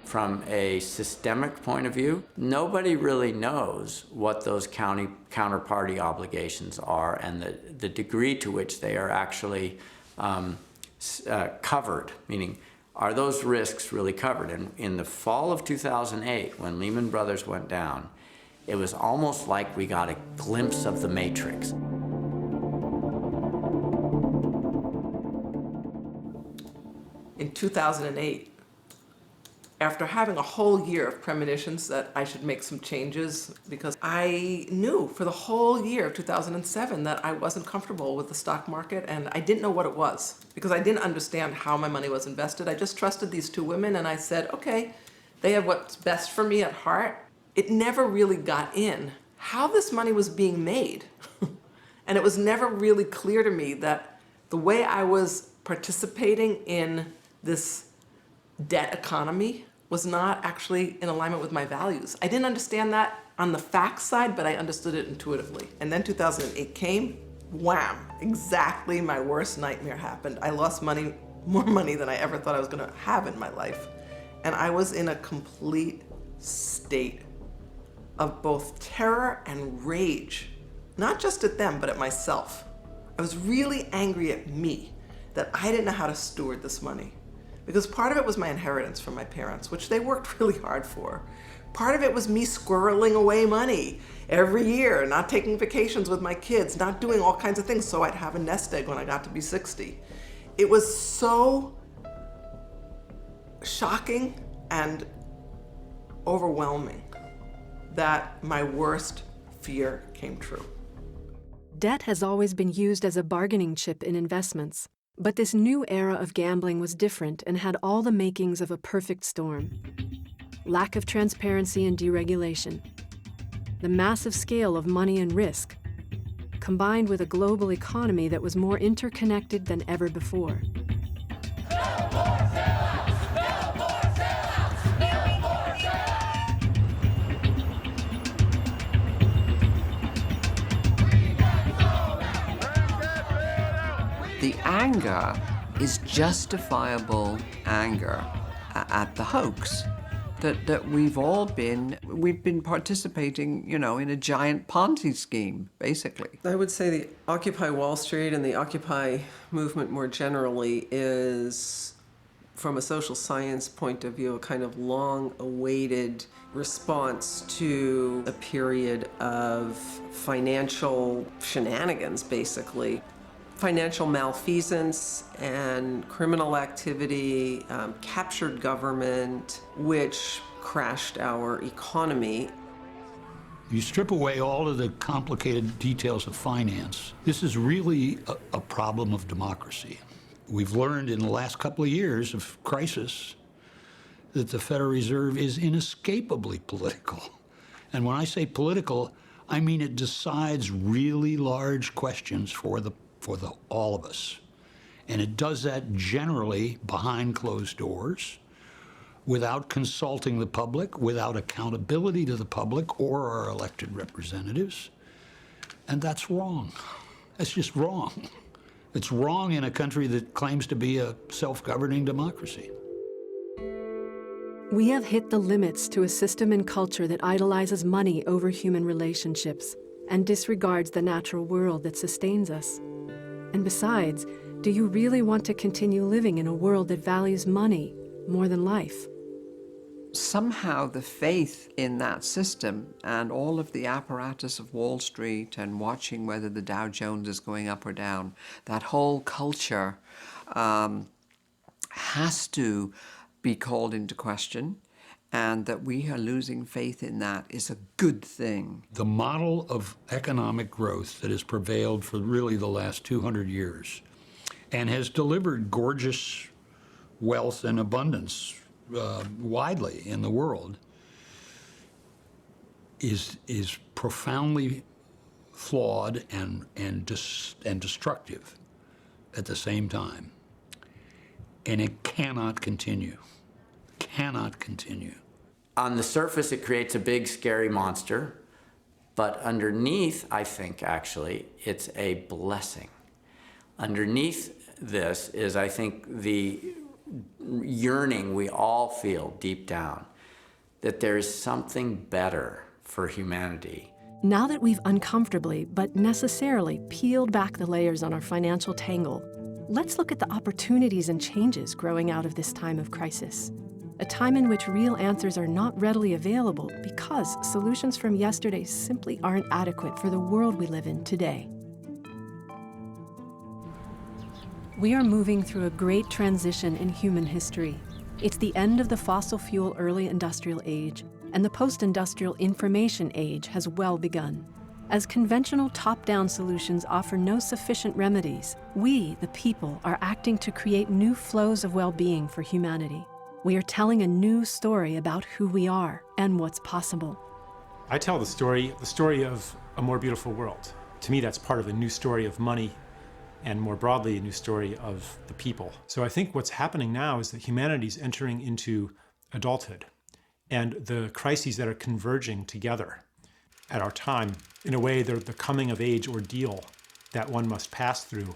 From a systemic point of view, nobody really knows what those counterparty obligations are and the degree to which they are actually covered, meaning are those risks really covered? And in the fall of 2008, when Lehman Brothers went down, it was almost like we got a glimpse of the Matrix.
In 2008, after having a whole year of premonitions that I should make some changes, because I knew for the whole year of 2007 that I wasn't comfortable with the stock market, and I didn't know what it was because I didn't understand how my money was invested. I just trusted these two women and I said, okay, they have what's best for me at heart. It never really got in how this money was being made. And it was never really clear to me that the way I was participating in this debt economy was not actually in alignment with my values. I didn't understand that on the facts side, but I understood it intuitively. And then 2008 came, wham, exactly my worst nightmare happened. I lost money, more money than I ever thought I was gonna have in my life. And I was in a complete state of both terror and rage, not just at them, but at myself. I was really angry at me that I didn't know how to steward this money. Because part of it was my inheritance from my parents, which they worked really hard for. Part of it was me squirreling away money every year, not taking vacations with my kids, not doing all kinds of things so I'd have a nest egg when I got to be 60. It was so shocking and overwhelming that my worst fear came true.
Debt has always been used as a bargaining chip in investments. But this new era of gambling was different and had all the makings of a perfect storm. Lack of transparency and deregulation, the massive scale of money and risk, combined with a global economy that was more interconnected than ever before.
The anger is justifiable anger at the hoax that we've been participating, in a giant Ponzi scheme, basically.
I would say the Occupy Wall Street and the Occupy movement more generally is, from a social science point of view, a kind of long-awaited response to a period of financial shenanigans, basically. Financial malfeasance and criminal activity captured government, which crashed our economy.
You strip away all of the complicated details of finance. This is really a problem of democracy. We've learned in the last couple of years of crisis that the Federal Reserve is inescapably political. And when I say political, I mean it decides really large questions for all of us. And it does that generally behind closed doors, without consulting the public, without accountability to the public or our elected representatives. And that's wrong. That's just wrong. It's wrong in a country that claims to be a self-governing democracy.
We have hit the limits to a system and culture that idolizes money over human relationships and disregards the natural world that sustains us. And besides, do you really want to continue living in a world that values money more than life?
Somehow the faith in that system and all of the apparatus of Wall Street and watching whether the Dow Jones is going up or down, that whole culture has to be called into question, and that we are losing faith in that is a good thing.
The model of economic growth that has prevailed for really the last 200 years and has delivered gorgeous wealth and abundance widely in the world is profoundly flawed and destructive at the same time. And it cannot continue. Cannot continue.
On the surface, it creates a big, scary monster, but underneath, I think, actually, it's a blessing. Underneath this is, I think, the yearning we all feel deep down, that there is something better for humanity.
Now that we've uncomfortably, but necessarily, peeled back the layers on our financial tangle, let's look at the opportunities and changes growing out of this time of crisis. A time in which real answers are not readily available because solutions from yesterday simply aren't adequate for the world we live in today. We are moving through a great transition in human history. It's the end of the fossil fuel early industrial age, and the post-industrial information age has well begun. As conventional top-down solutions offer no sufficient remedies, we, the people, are acting to create new flows of well-being for humanity. We are telling a new story about who we are and what's possible.
I tell the story of a more beautiful world. To me, that's part of a new story of money, and more broadly, a new story of the people. So I think what's happening now is that humanity's entering into adulthood, and the crises that are converging together at our time, in a way, they're the coming of age ordeal that one must pass through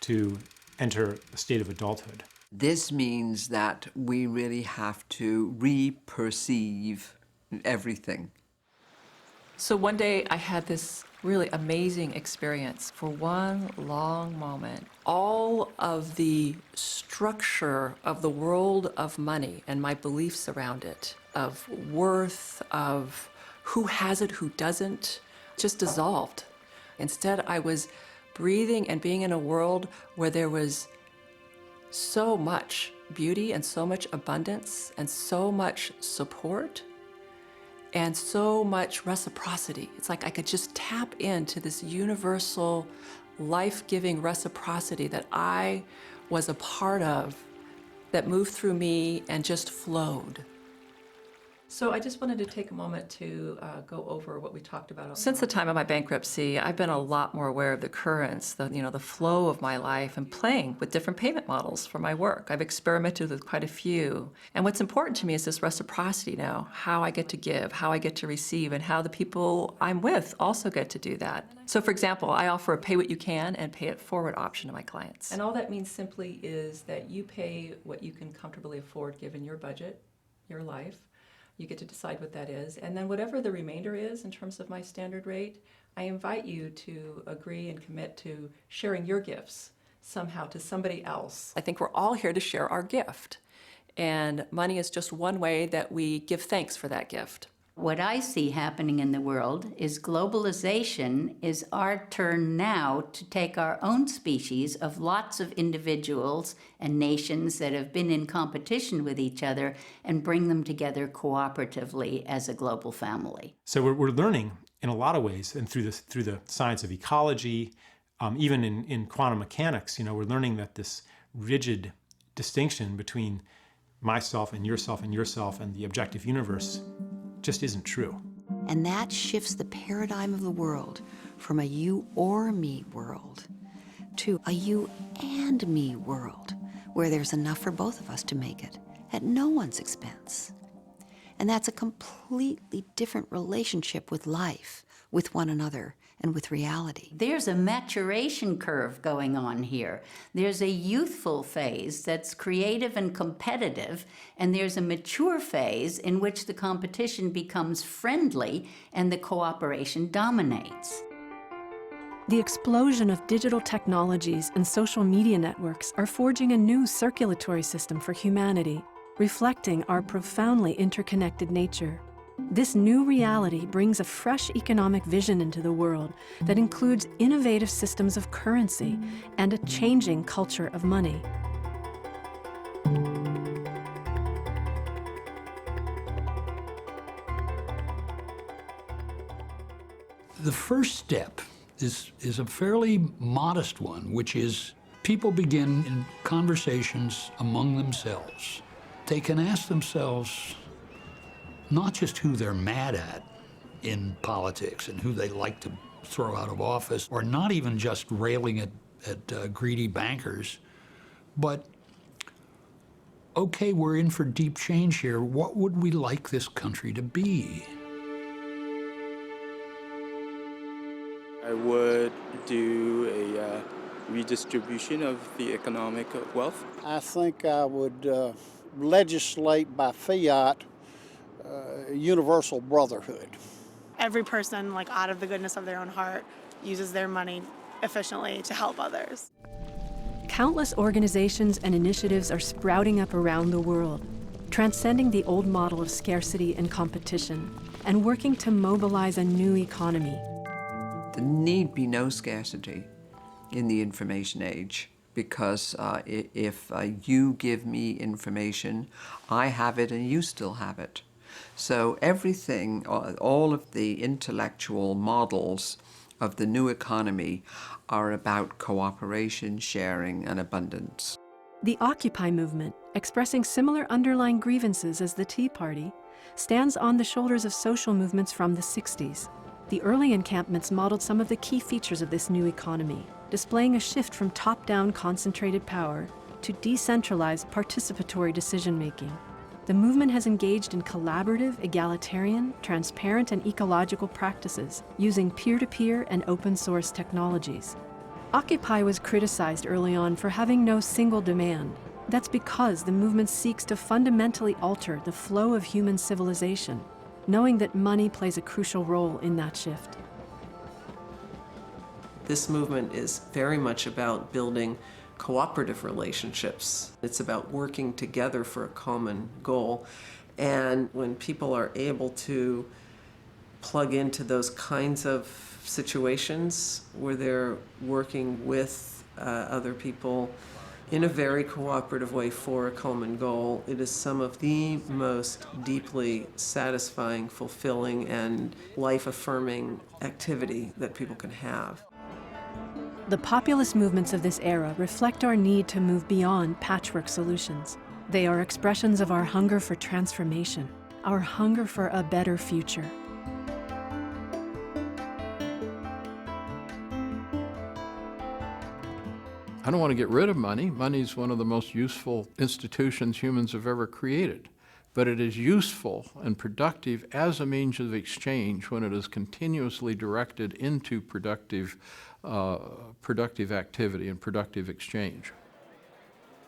to enter a state of adulthood.
This means that we really have to re-perceive everything.
So one day I had this really amazing experience. For one long moment, all of the structure of the world of money and my beliefs around it, of worth, of who has it, who doesn't, just dissolved. Instead, I was breathing and being in a world where there was so much beauty and so much abundance and so much support and so much reciprocity. It's like I could just tap into this universal, life-giving reciprocity that I was a part of, that moved through me and just flowed. So I just wanted to take a moment to go over what we talked about. Since the time of my bankruptcy, I've been a lot more aware of the currents, the flow of my life, and playing with different payment models for my work. I've experimented with quite a few. And what's important to me is this reciprocity now, how I get to give, how I get to receive, and how the people I'm with also get to do that. So for example, I offer a pay what you can and pay it forward option to my clients. And all that means simply is that you pay what you can comfortably afford given your budget, your life. You get to decide what that is. And then whatever the remainder is in terms of my standard rate, I invite you to agree and commit to sharing your gifts somehow to somebody else. I think we're all here to share our gift. And money is just one way that we give thanks for that gift.
What I see happening in the world is globalization is our turn now to take our own species of lots of individuals and nations that have been in competition with each other and bring them together cooperatively as a global family.
So we're learning in a lot of ways, and through the science of ecology, even in quantum mechanics, we're learning that this rigid distinction between myself and yourself and the objective universe just isn't true.
And that shifts the paradigm of the world from a you or me world to a you and me world, where there's enough for both of us to make it at no one's expense. And that's a completely different relationship with life, with one another, and with reality.
There's a maturation curve going on here. There's a youthful phase that's creative and competitive, and there's a mature phase in which the competition becomes friendly and the cooperation dominates.
The explosion of digital technologies and social media networks are forging a new circulatory system for humanity, reflecting our profoundly interconnected nature. This new reality brings a fresh economic vision into the world that includes innovative systems of currency and a changing culture of money.
The first step is a fairly modest one, which is people begin in conversations among themselves. They can ask themselves not just who they're mad at in politics and who they like to throw out of office, or not even just railing at greedy bankers, but, okay, we're in for deep change here. What would we like this country to be?
I would do a redistribution of the economic wealth.
I think I would legislate by fiat universal brotherhood.
Every person, like out of the goodness of their own heart, uses their money efficiently to help others.
Countless organizations and initiatives are sprouting up around the world, transcending the old model of scarcity and competition, and working to mobilize a new economy.
There need be no scarcity in the information age, because if you give me information, I have it and you still have it. So everything, all of the intellectual models of the new economy are about cooperation, sharing, and abundance.
The Occupy movement, expressing similar underlying grievances as the Tea Party, stands on the shoulders of social movements from the 60s. The early encampments modeled some of the key features of this new economy, displaying a shift from top-down concentrated power to decentralized participatory decision-making. The movement has engaged in collaborative, egalitarian, transparent, and ecological practices using peer-to-peer and open-source technologies. Occupy was criticized early on for having no single demand. That's because the movement seeks to fundamentally alter the flow of human civilization, knowing that money plays a crucial role in that shift.
This movement is very much about building cooperative relationships. It's about working together for a common goal. And when people are able to plug into those kinds of situations where they're working with other people in a very cooperative way for a common goal, it is some of the most deeply satisfying, fulfilling, and life-affirming activity that people can have.
The populist movements of this era reflect our need to move beyond patchwork solutions. They are expressions of our hunger for transformation, our hunger for a better future.
I don't want to get rid of money. Money is one of the most useful institutions humans have ever created. But it is useful and productive as a means of exchange when it is continuously directed into productive activity and productive exchange.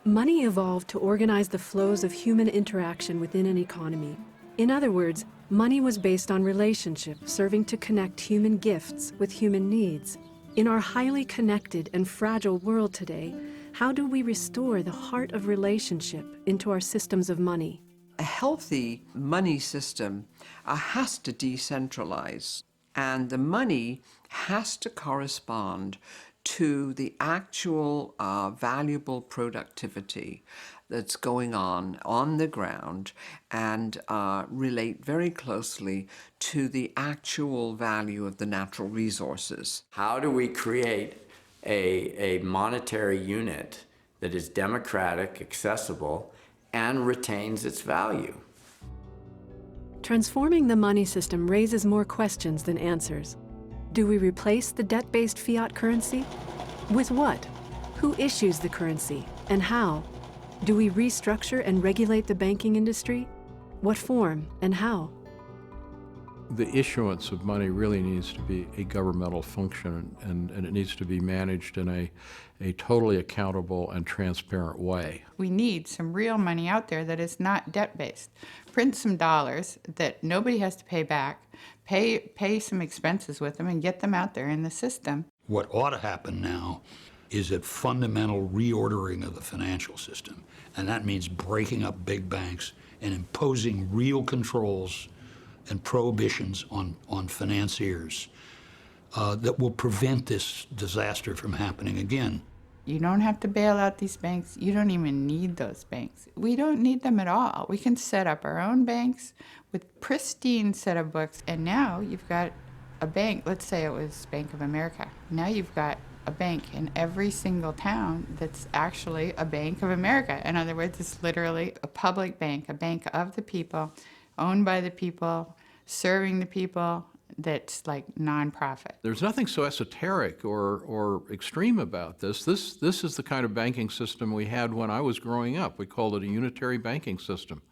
Money evolved to organize the flows of human interaction within an economy. In other words, money was based on relationship, serving to connect human gifts with human needs. In our highly connected and fragile world today, how do we restore the heart of relationship into our systems of money?
A healthy money system has to decentralize, and the money has to correspond to the actual valuable productivity that's going on the ground, and relate very closely to the actual value of the natural resources.
How do we create a monetary unit that is democratic, accessible, and retains its value?
Transforming the money system raises more questions than answers. Do we replace the debt-based fiat currency? With what? Who issues the currency, and how? Do we restructure and regulate the banking industry? What form and how?
The issuance of money really needs to be a governmental function, and it needs to be managed in a totally accountable and transparent way.
We need some real money out there that is not debt-based. Print some dollars that nobody has to pay back, pay some expenses with them, and get them out there in the system.
What ought to happen now is a fundamental reordering of the financial system, and that means breaking up big banks and imposing real controls and prohibitions on financiers that will prevent this disaster from happening again.
You don't have to bail out these banks. You don't even need those banks. We don't need them at all. We can set up our own banks with pristine set of books, and now you've got a bank, let's say it was Bank of America. Now you've got a bank in every single town that's actually a Bank of America. In other words, it's literally a public bank, a bank of the people, owned by the people, serving the people, that's like nonprofit.
There's nothing so esoteric or extreme about this. This is the kind of banking system we had when I was growing up. We called it a unitary banking system.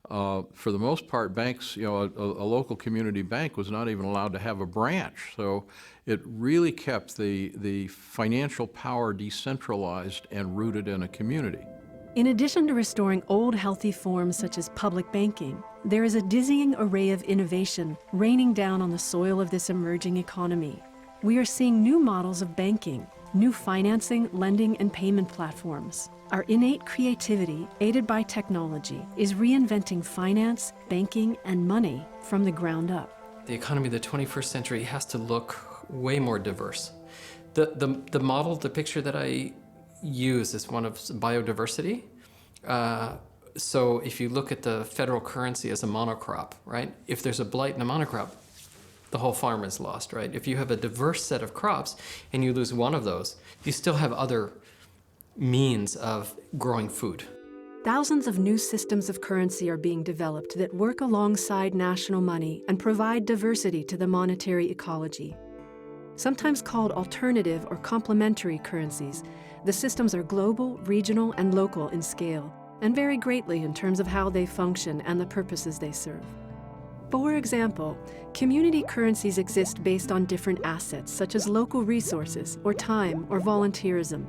For the most part, banks, a local community bank was not even allowed to have a branch. So it really kept the financial power decentralized and rooted in a community.
In addition to restoring old healthy forms such as public banking, there is a dizzying array of innovation raining down on the soil of this emerging economy. We are seeing new models of banking, new financing, lending, and payment platforms. Our innate creativity, aided by technology, is reinventing finance, banking, and money from the ground up.
The economy of the 21st century has to look way more diverse. The model, the picture that I use is one of biodiversity. So if you look at the federal currency as a monocrop, right? If there's a blight in a monocrop, the whole farm is lost, right? If you have a diverse set of crops and you lose one of those, you still have other means of growing food.
Thousands of new systems of currency are being developed that work alongside national money and provide diversity to the monetary ecology. Sometimes called alternative or complementary currencies, the systems are global, regional, and local in scale, and vary greatly in terms of how they function and the purposes they serve. For example, community currencies exist based on different assets, such as local resources, or time, or volunteerism.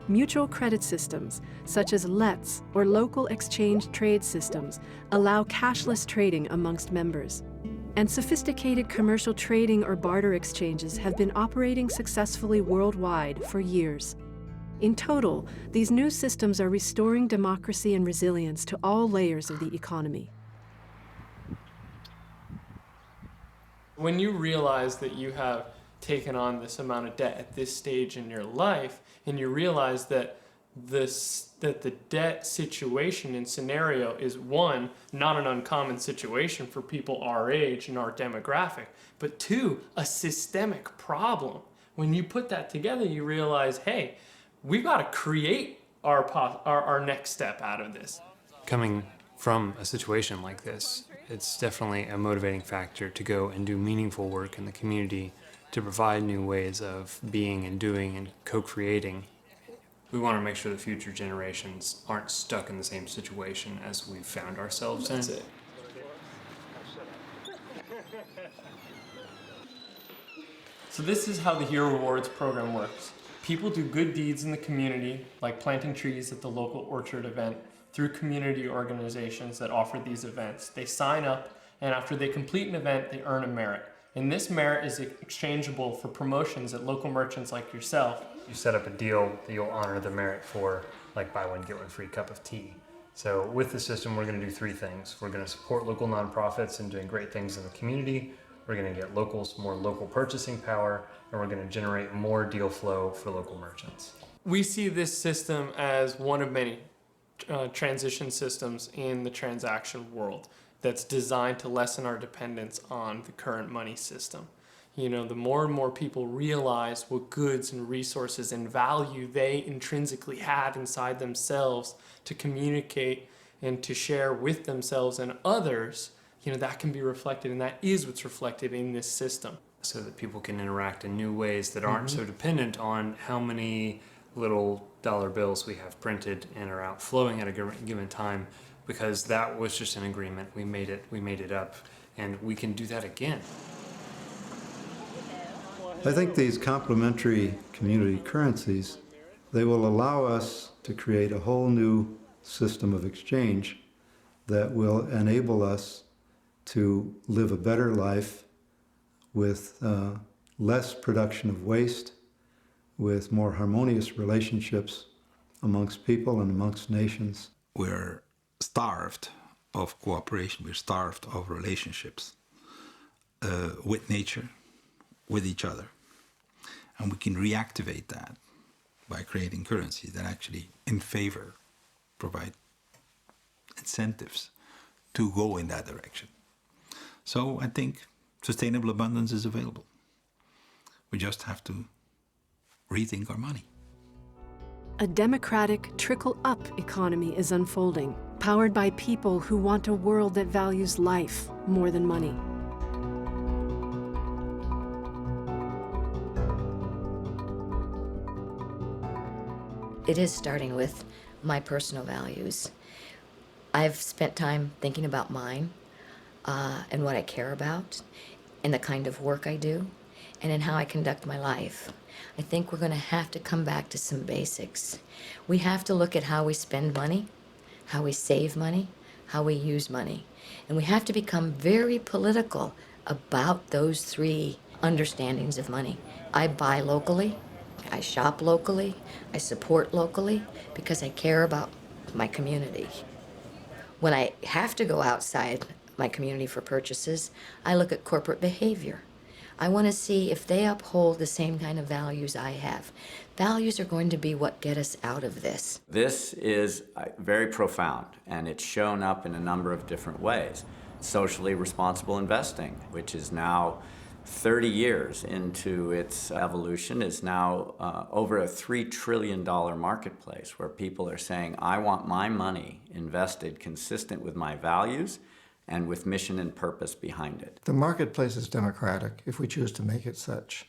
Mutual credit systems, such as LETs, or local exchange trade systems, allow cashless trading amongst members. And sophisticated commercial trading or barter exchanges have been operating successfully worldwide for years. In total, these new systems are restoring democracy and resilience to all layers of the economy.
When you realize that you have taken on this amount of debt at this stage in your life, and you realize that the debt situation and scenario is, one, not an uncommon situation for people our age and our demographic, but two, a systemic problem. When you put that together, you realize, hey, we've got to create our next step out of this.
Coming from a situation like this, it's definitely a motivating factor to go and do meaningful work in the community, to provide new ways of being and doing and co-creating. We want to make sure the future generations aren't stuck in the same situation as we've found ourselves in.
That's it. So this is how the Hero Rewards program works. People do good deeds in the community, like planting trees at the local orchard event, through community organizations that offer these events. They sign up, and after they complete an event, they earn a merit. And this merit is exchangeable for promotions at local merchants like yourself.
You set up a deal that you'll honor the merit for, like buy one, get one free cup of tea. So with the system, we're going to do three things. We're going to support local nonprofits and doing great things in the community. We're going to get locals more local purchasing power, and we're going to generate more deal flow for local merchants.
We see this system as one of many transition systems in the transaction world that's designed to lessen our dependence on the current money system. You know, the more and more people realize what goods and resources and value they intrinsically have inside themselves to communicate and to share with themselves and others, you know, that can be reflected, and that is what's reflected in this system.
So that people can interact in new ways that aren't so dependent on how many little dollar bills we have printed and are outflowing at a given time, because that was just an agreement. We made it up, and we can do that again.
I think these complementary community currencies, they will allow us to create a whole new system of exchange that will enable us to live a better life with less production of waste, with more harmonious relationships amongst people and amongst nations.
We're starved of cooperation, we're starved of relationships with nature, with each other. And we can reactivate that by creating currencies that actually, in favor, provide incentives to go in that direction. So I think sustainable abundance is available. We just have to rethink our money.
A democratic, trickle-up economy is unfolding, powered by people who want a world that values life more than money.
It is starting with my personal values. I've spent time thinking about mine and what I care about and the kind of work I do and in how I conduct my life. I think we're going to have to come back to some basics. We have to look at how we spend money, how we save money, how we use money. And we have to become very political about those three understandings of money. I buy locally, I shop locally, I support locally because I care about my community. When I have to go outside my community for purchases, I look at corporate behavior. I want to see if they uphold the same kind of values I have. Values are going to be what get us out of this.
This is very profound, and it's shown up in a number of different ways. Socially responsible investing, which is now 30 years into its evolution, is now over a $3 trillion marketplace where people are saying, I want my money invested consistent with my values and with mission and purpose behind it.
The marketplace is democratic if we choose to make it such.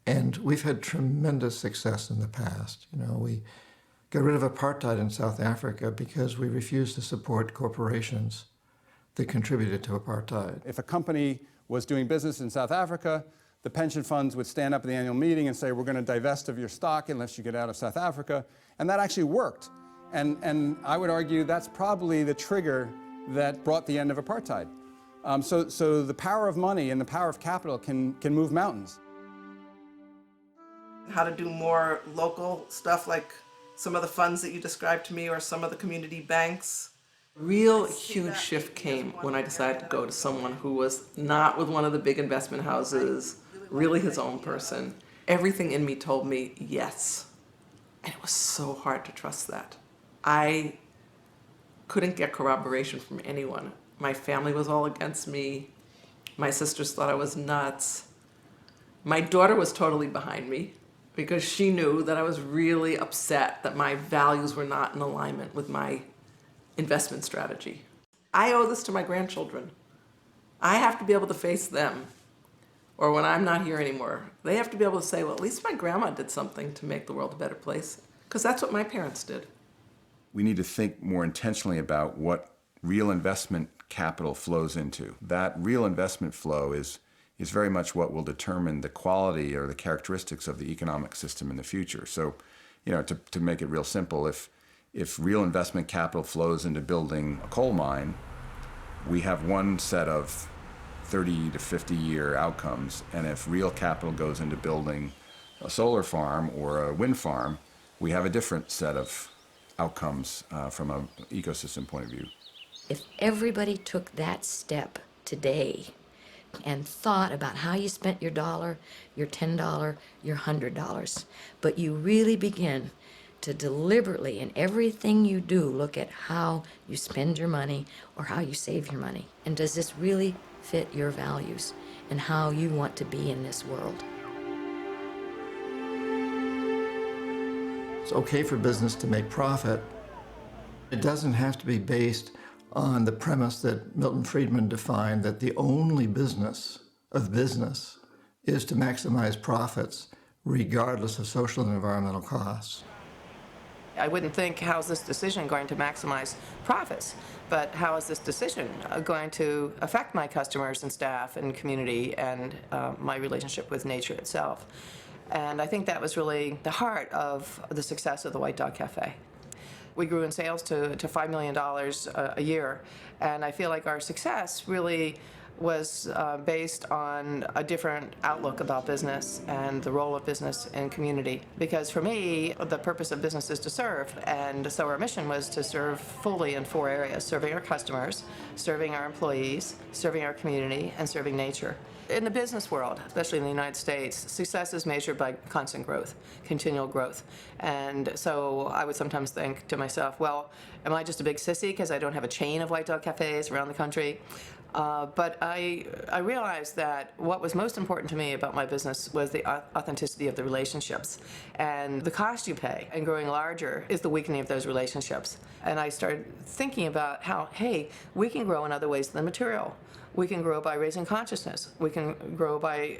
And we've had tremendous success in the past. You know, we got rid of apartheid in South Africa because we refused to support corporations that contributed to apartheid.
If a company was doing business in South Africa, the pension funds would stand up at the annual meeting and say, we're going to divest of your stock unless you get out of South Africa. And that actually worked. And I would argue that's probably the trigger that brought the end of apartheid. So the power of money and the power of capital can move mountains.
How to do more local stuff like some of the funds that you described to me or some of the community banks. Real huge shift came when I decided to go to someone who was not with one of the big investment houses, really his own person. Everything in me told me yes. And it was so hard to trust that. I couldn't get corroboration from anyone. My family was all against me. My sisters thought I was nuts. My daughter was totally behind me because she knew that I was really upset that my values were not in alignment with my investment strategy. I owe this to my grandchildren. I have to be able to face them, or when I'm not here anymore, they have to be able to say, well, at least my grandma did something to make the world a better place, because that's what my parents did.
We need to think more intentionally about what real investment capital flows into. That real investment flow is very much what will determine the quality or the characteristics of the economic system in the future. So, you know, to make it real simple, if real investment capital flows into building a coal mine, we have one set of 30 to 50 year outcomes. And if real capital goes into building a solar farm or a wind farm, we have a different set of outcomes from an ecosystem point of view.
If everybody took that step today and thought about how you spent your $1, your $10, your $100, but you really begin to deliberately, in everything you do, look at how you spend your money or how you save your money. And does this really fit your values and how you want to be in this world?
It's okay for business to make profit. It doesn't have to be based on the premise that Milton Friedman defined, that the only business of business is to maximize profits regardless of social and environmental costs.
I wouldn't think, how's this decision going to maximize profits? But how is this decision going to affect my customers and staff and community and my relationship with nature itself? And I think that was really the heart of the success of the White Dog Cafe. We grew in sales to $5 million a year, and I feel like our success really was based on a different outlook about business and the role of business in community. Because for me, the purpose of business is to serve, and so our mission was to serve fully in 4 areas: serving our customers, serving our employees, serving our community, and serving nature. In the business world, especially in the United States, success is measured by constant growth, continual growth. And so I would sometimes think to myself, well, am I just a big sissy because I don't have a chain of White Dog Cafes around the country? But I realized that what was most important to me about my business was the authenticity of the relationships. And the cost you pay in growing larger is the weakening of those relationships. And I started thinking about how, hey, we can grow in other ways than material. We can grow by raising consciousness. We can grow by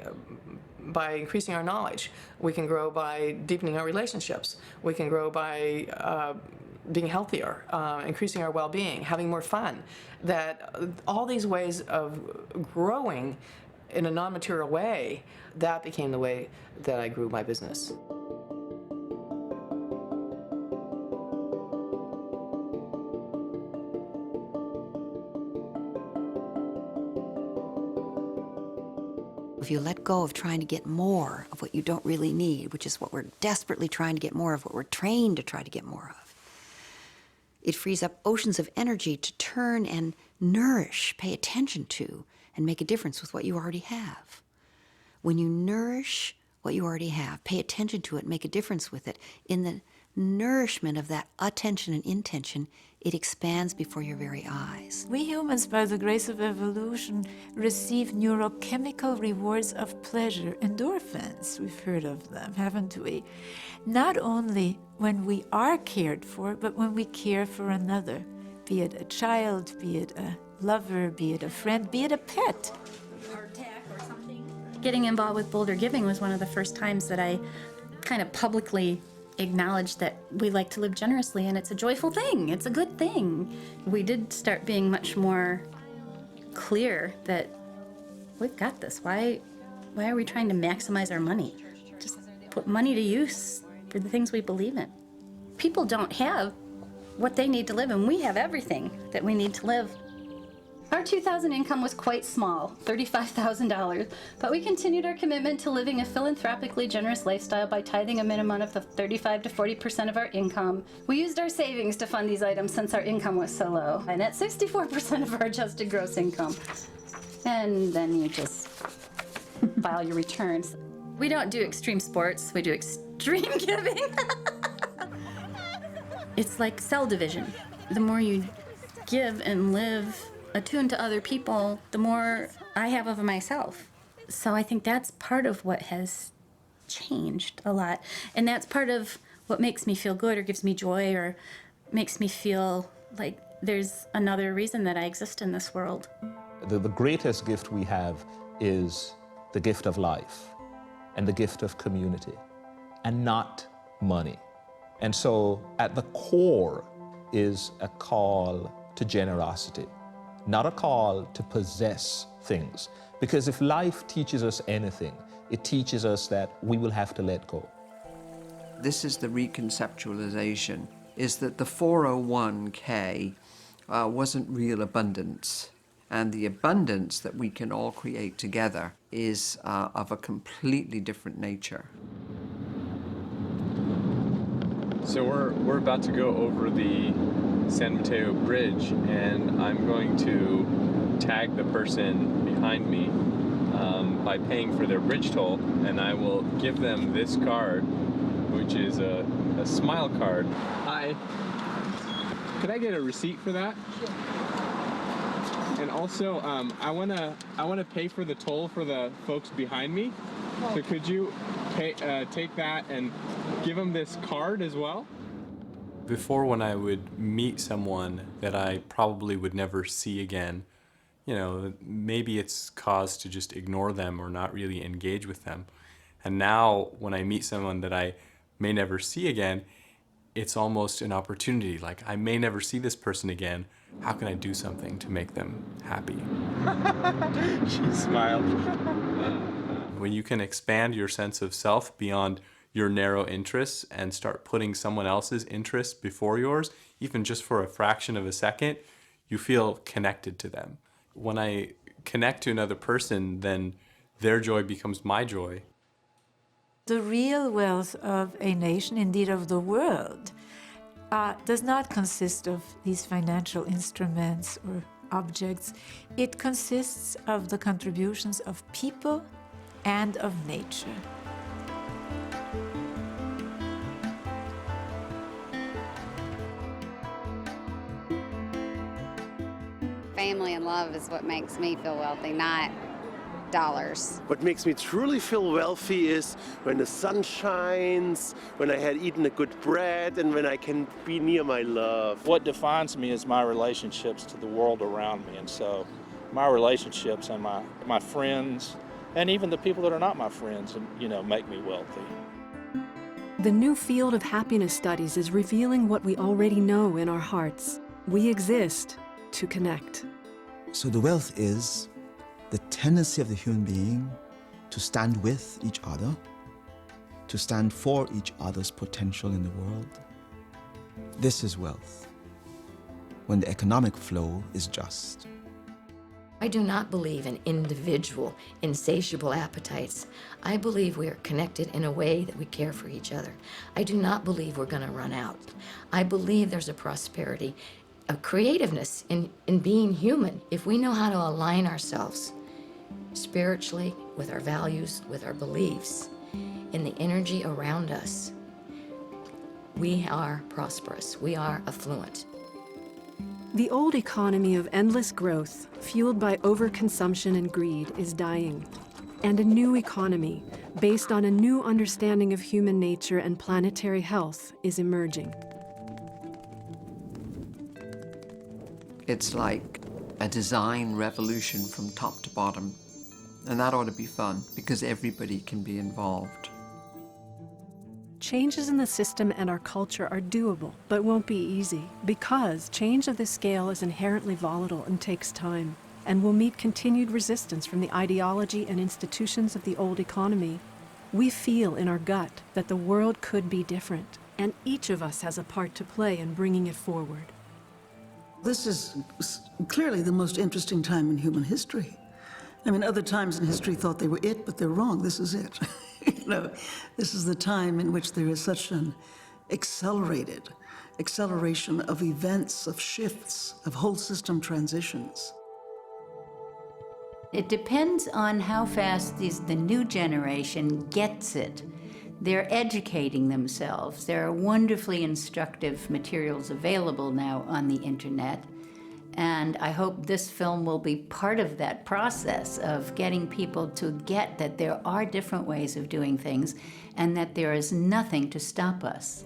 increasing our knowledge. We can grow by deepening our relationships. We can grow by being healthier, increasing our well-being, having more fun. That all these ways of growing in a non-material way, that became the way that I grew my business.
If you let go of trying to get more of what you don't really need, which is what we're desperately trying to get more of, what we're trained to try to get more of, it frees up oceans of energy to turn and nourish, pay attention to, and make a difference with what you already have. When you nourish what you already have, pay attention to it, make a difference with it, in the nourishment of that attention and intention, it expands before your very eyes.
We humans, by the grace of evolution, receive neurochemical rewards of pleasure, endorphins. We've heard of them, haven't we? Not only when we are cared for, but when we care for another, be it a child, be it a lover, be it a friend, be it a pet.
Getting involved with Boulder Giving was one of the first times that I kind of publicly acknowledged that we like to live generously, and it's a joyful thing. It's a good thing. We did start being much more clear that we've got this. Why are we trying to maximize our money? Just put money to use for the things we believe in. People don't have what they need to live, and we have everything that we need to live. Our 2000 income was quite small, $35,000, but we continued our commitment to living a philanthropically generous lifestyle by tithing a minimum of 35 to 40% of our income. We used our savings to fund these items since our income was so low, and at 64% of our adjusted gross income. And then you just file your returns. We don't do extreme sports, we do extreme giving. It's like cell division. The more you give and live attuned to other people, the more I have of myself. So I think that's part of what has changed a lot. And that's part of what makes me feel good or gives me joy or makes me feel like there's another reason that I exist in this world.
The greatest gift we have is the gift of life and the gift of community, and not money. And so at the core is a call to generosity, not a call to possess things. Because if life teaches us anything, it teaches us that we will have to let go.
This is the reconceptualization, is that the 401k wasn't real abundance. And the abundance that we can all create together is of a completely different nature.
So we're about to go over the San Mateo Bridge, and I'm going to tag the person behind me by paying for their bridge toll, and I will give them this card, which is a smile card. Hi. Could I get a receipt for that? Sure. And also, I wanna pay for the toll for the folks behind me. So could you take that and give them this card as well? Before, when I would meet someone that I probably would never see again, you know, maybe it's cause to just ignore them or not really engage with them. And now when I meet someone that I may never see again, it's almost an opportunity. Like, I may never see this person again. How can I do something to make them happy? She smiled. When you can expand your sense of self beyond your narrow interests and start putting someone else's interests before yours, even just for a fraction of a second, you feel connected to them. When I connect to another person, then their joy becomes my joy.
The real wealth of a nation, indeed of the world, does not consist of these financial instruments or objects. It consists of the contributions of people and of nature.
family and love is what makes me feel wealthy, not dollars.
What makes me truly feel wealthy is when the sun shines, when I had eaten a good bread, and when I can be near my love.
What defines me is my relationships to the world around me, and so my relationships and my friends, and even the people that are not my friends, make me wealthy.
The new field of happiness studies is revealing what we already know in our hearts. We exist to connect.
So the wealth is the tendency of the human being to stand with each other, to stand for each other's potential in the world. This is wealth, when the economic flow is just.
I do not believe in individual, insatiable appetites. I believe we are connected in a way that we care for each other. I do not believe we're going to run out. I believe there's a prosperity, a creativeness in being human. If we know how to align ourselves spiritually with our values, with our beliefs, in the energy around us, we are prosperous, we are affluent.
The old economy of endless growth, fueled by overconsumption and greed, is dying. And a new economy, based on a new understanding of human nature and planetary health, is emerging.
It's like a design revolution from top to bottom. And that ought to be fun, because everybody can be involved.
Changes in the system and our culture are doable, but won't be easy, because change of this scale is inherently volatile and takes time, and will meet continued resistance from the ideology and institutions of the old economy. We feel in our gut that the world could be different, and each of us has a part to play in bringing it forward.
This is clearly the most interesting time in human history. I mean, other times in history thought they were it, but they're wrong. This is it. This is the time in which there is such an acceleration of events, of shifts, of whole system transitions.
It depends on how fast the new generation gets it. They're educating themselves. There are wonderfully instructive materials available now on the internet. And I hope this film will be part of that process of getting people to get that there are different ways of doing things and that there is nothing to stop us.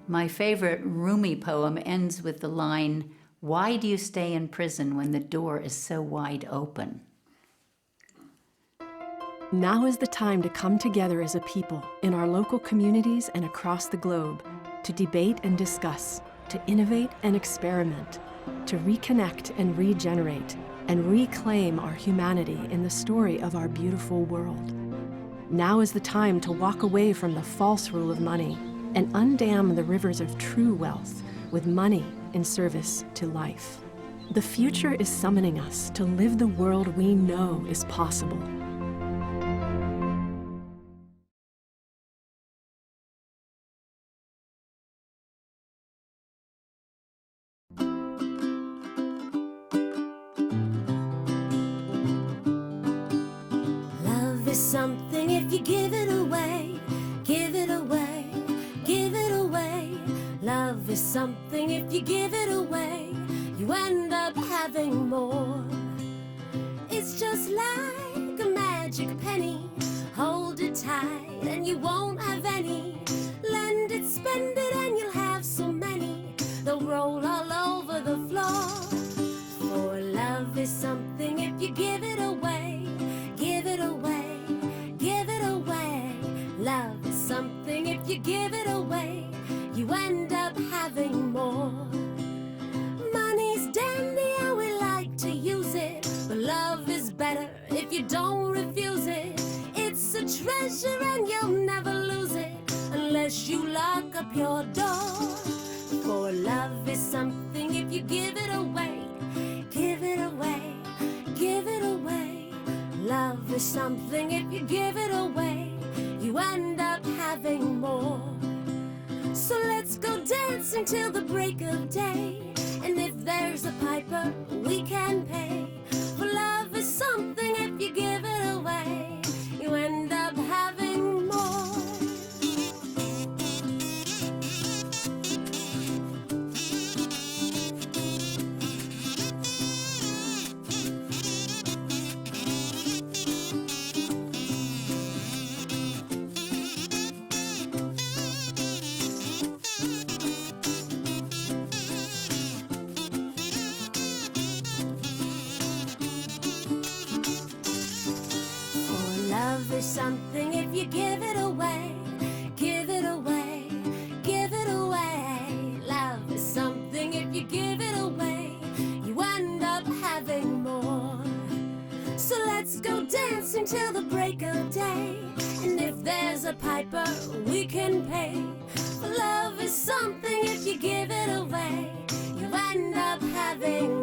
My favorite Rumi poem ends with the line, "Why do you stay in prison when the door is so wide open?"
Now is the time to come together as a people in our local communities and across the globe to debate and discuss, to innovate and experiment, to reconnect and regenerate, and reclaim our humanity in the story of our beautiful world. Now is the time to walk away from the false rule of money and undam the rivers of true wealth with money in service to life. The future is summoning us to live the world we know is possible.
Love is something if you give it away, give it away, give it away. Love is something if you give it away, you end up having more. It's just like a magic penny, hold it tight and you won't have any. Lend it, spend it and you'll have so many, they'll roll all over the floor. For love is something if you give it away, give it away, give it away. Love is something if you give it away, you end up having more. Money's dandy and we like to use it, but love is better if you don't refuse it. It's a treasure and you'll never lose it unless you lock up your door. For love is something if you give it away, give it away, give it away. Love is something if you give it away, you end up having more. So let's go dancing till the break of day, and if there's a piper, we can pay. For love is something if you give it away, you end up having more. something if you give it away. Give it away, give it away. Love is something if you give it away, you end up having more. So let's go dancing till the break of day, and if there's a piper we can pay. For love is something if you give it away, you end up having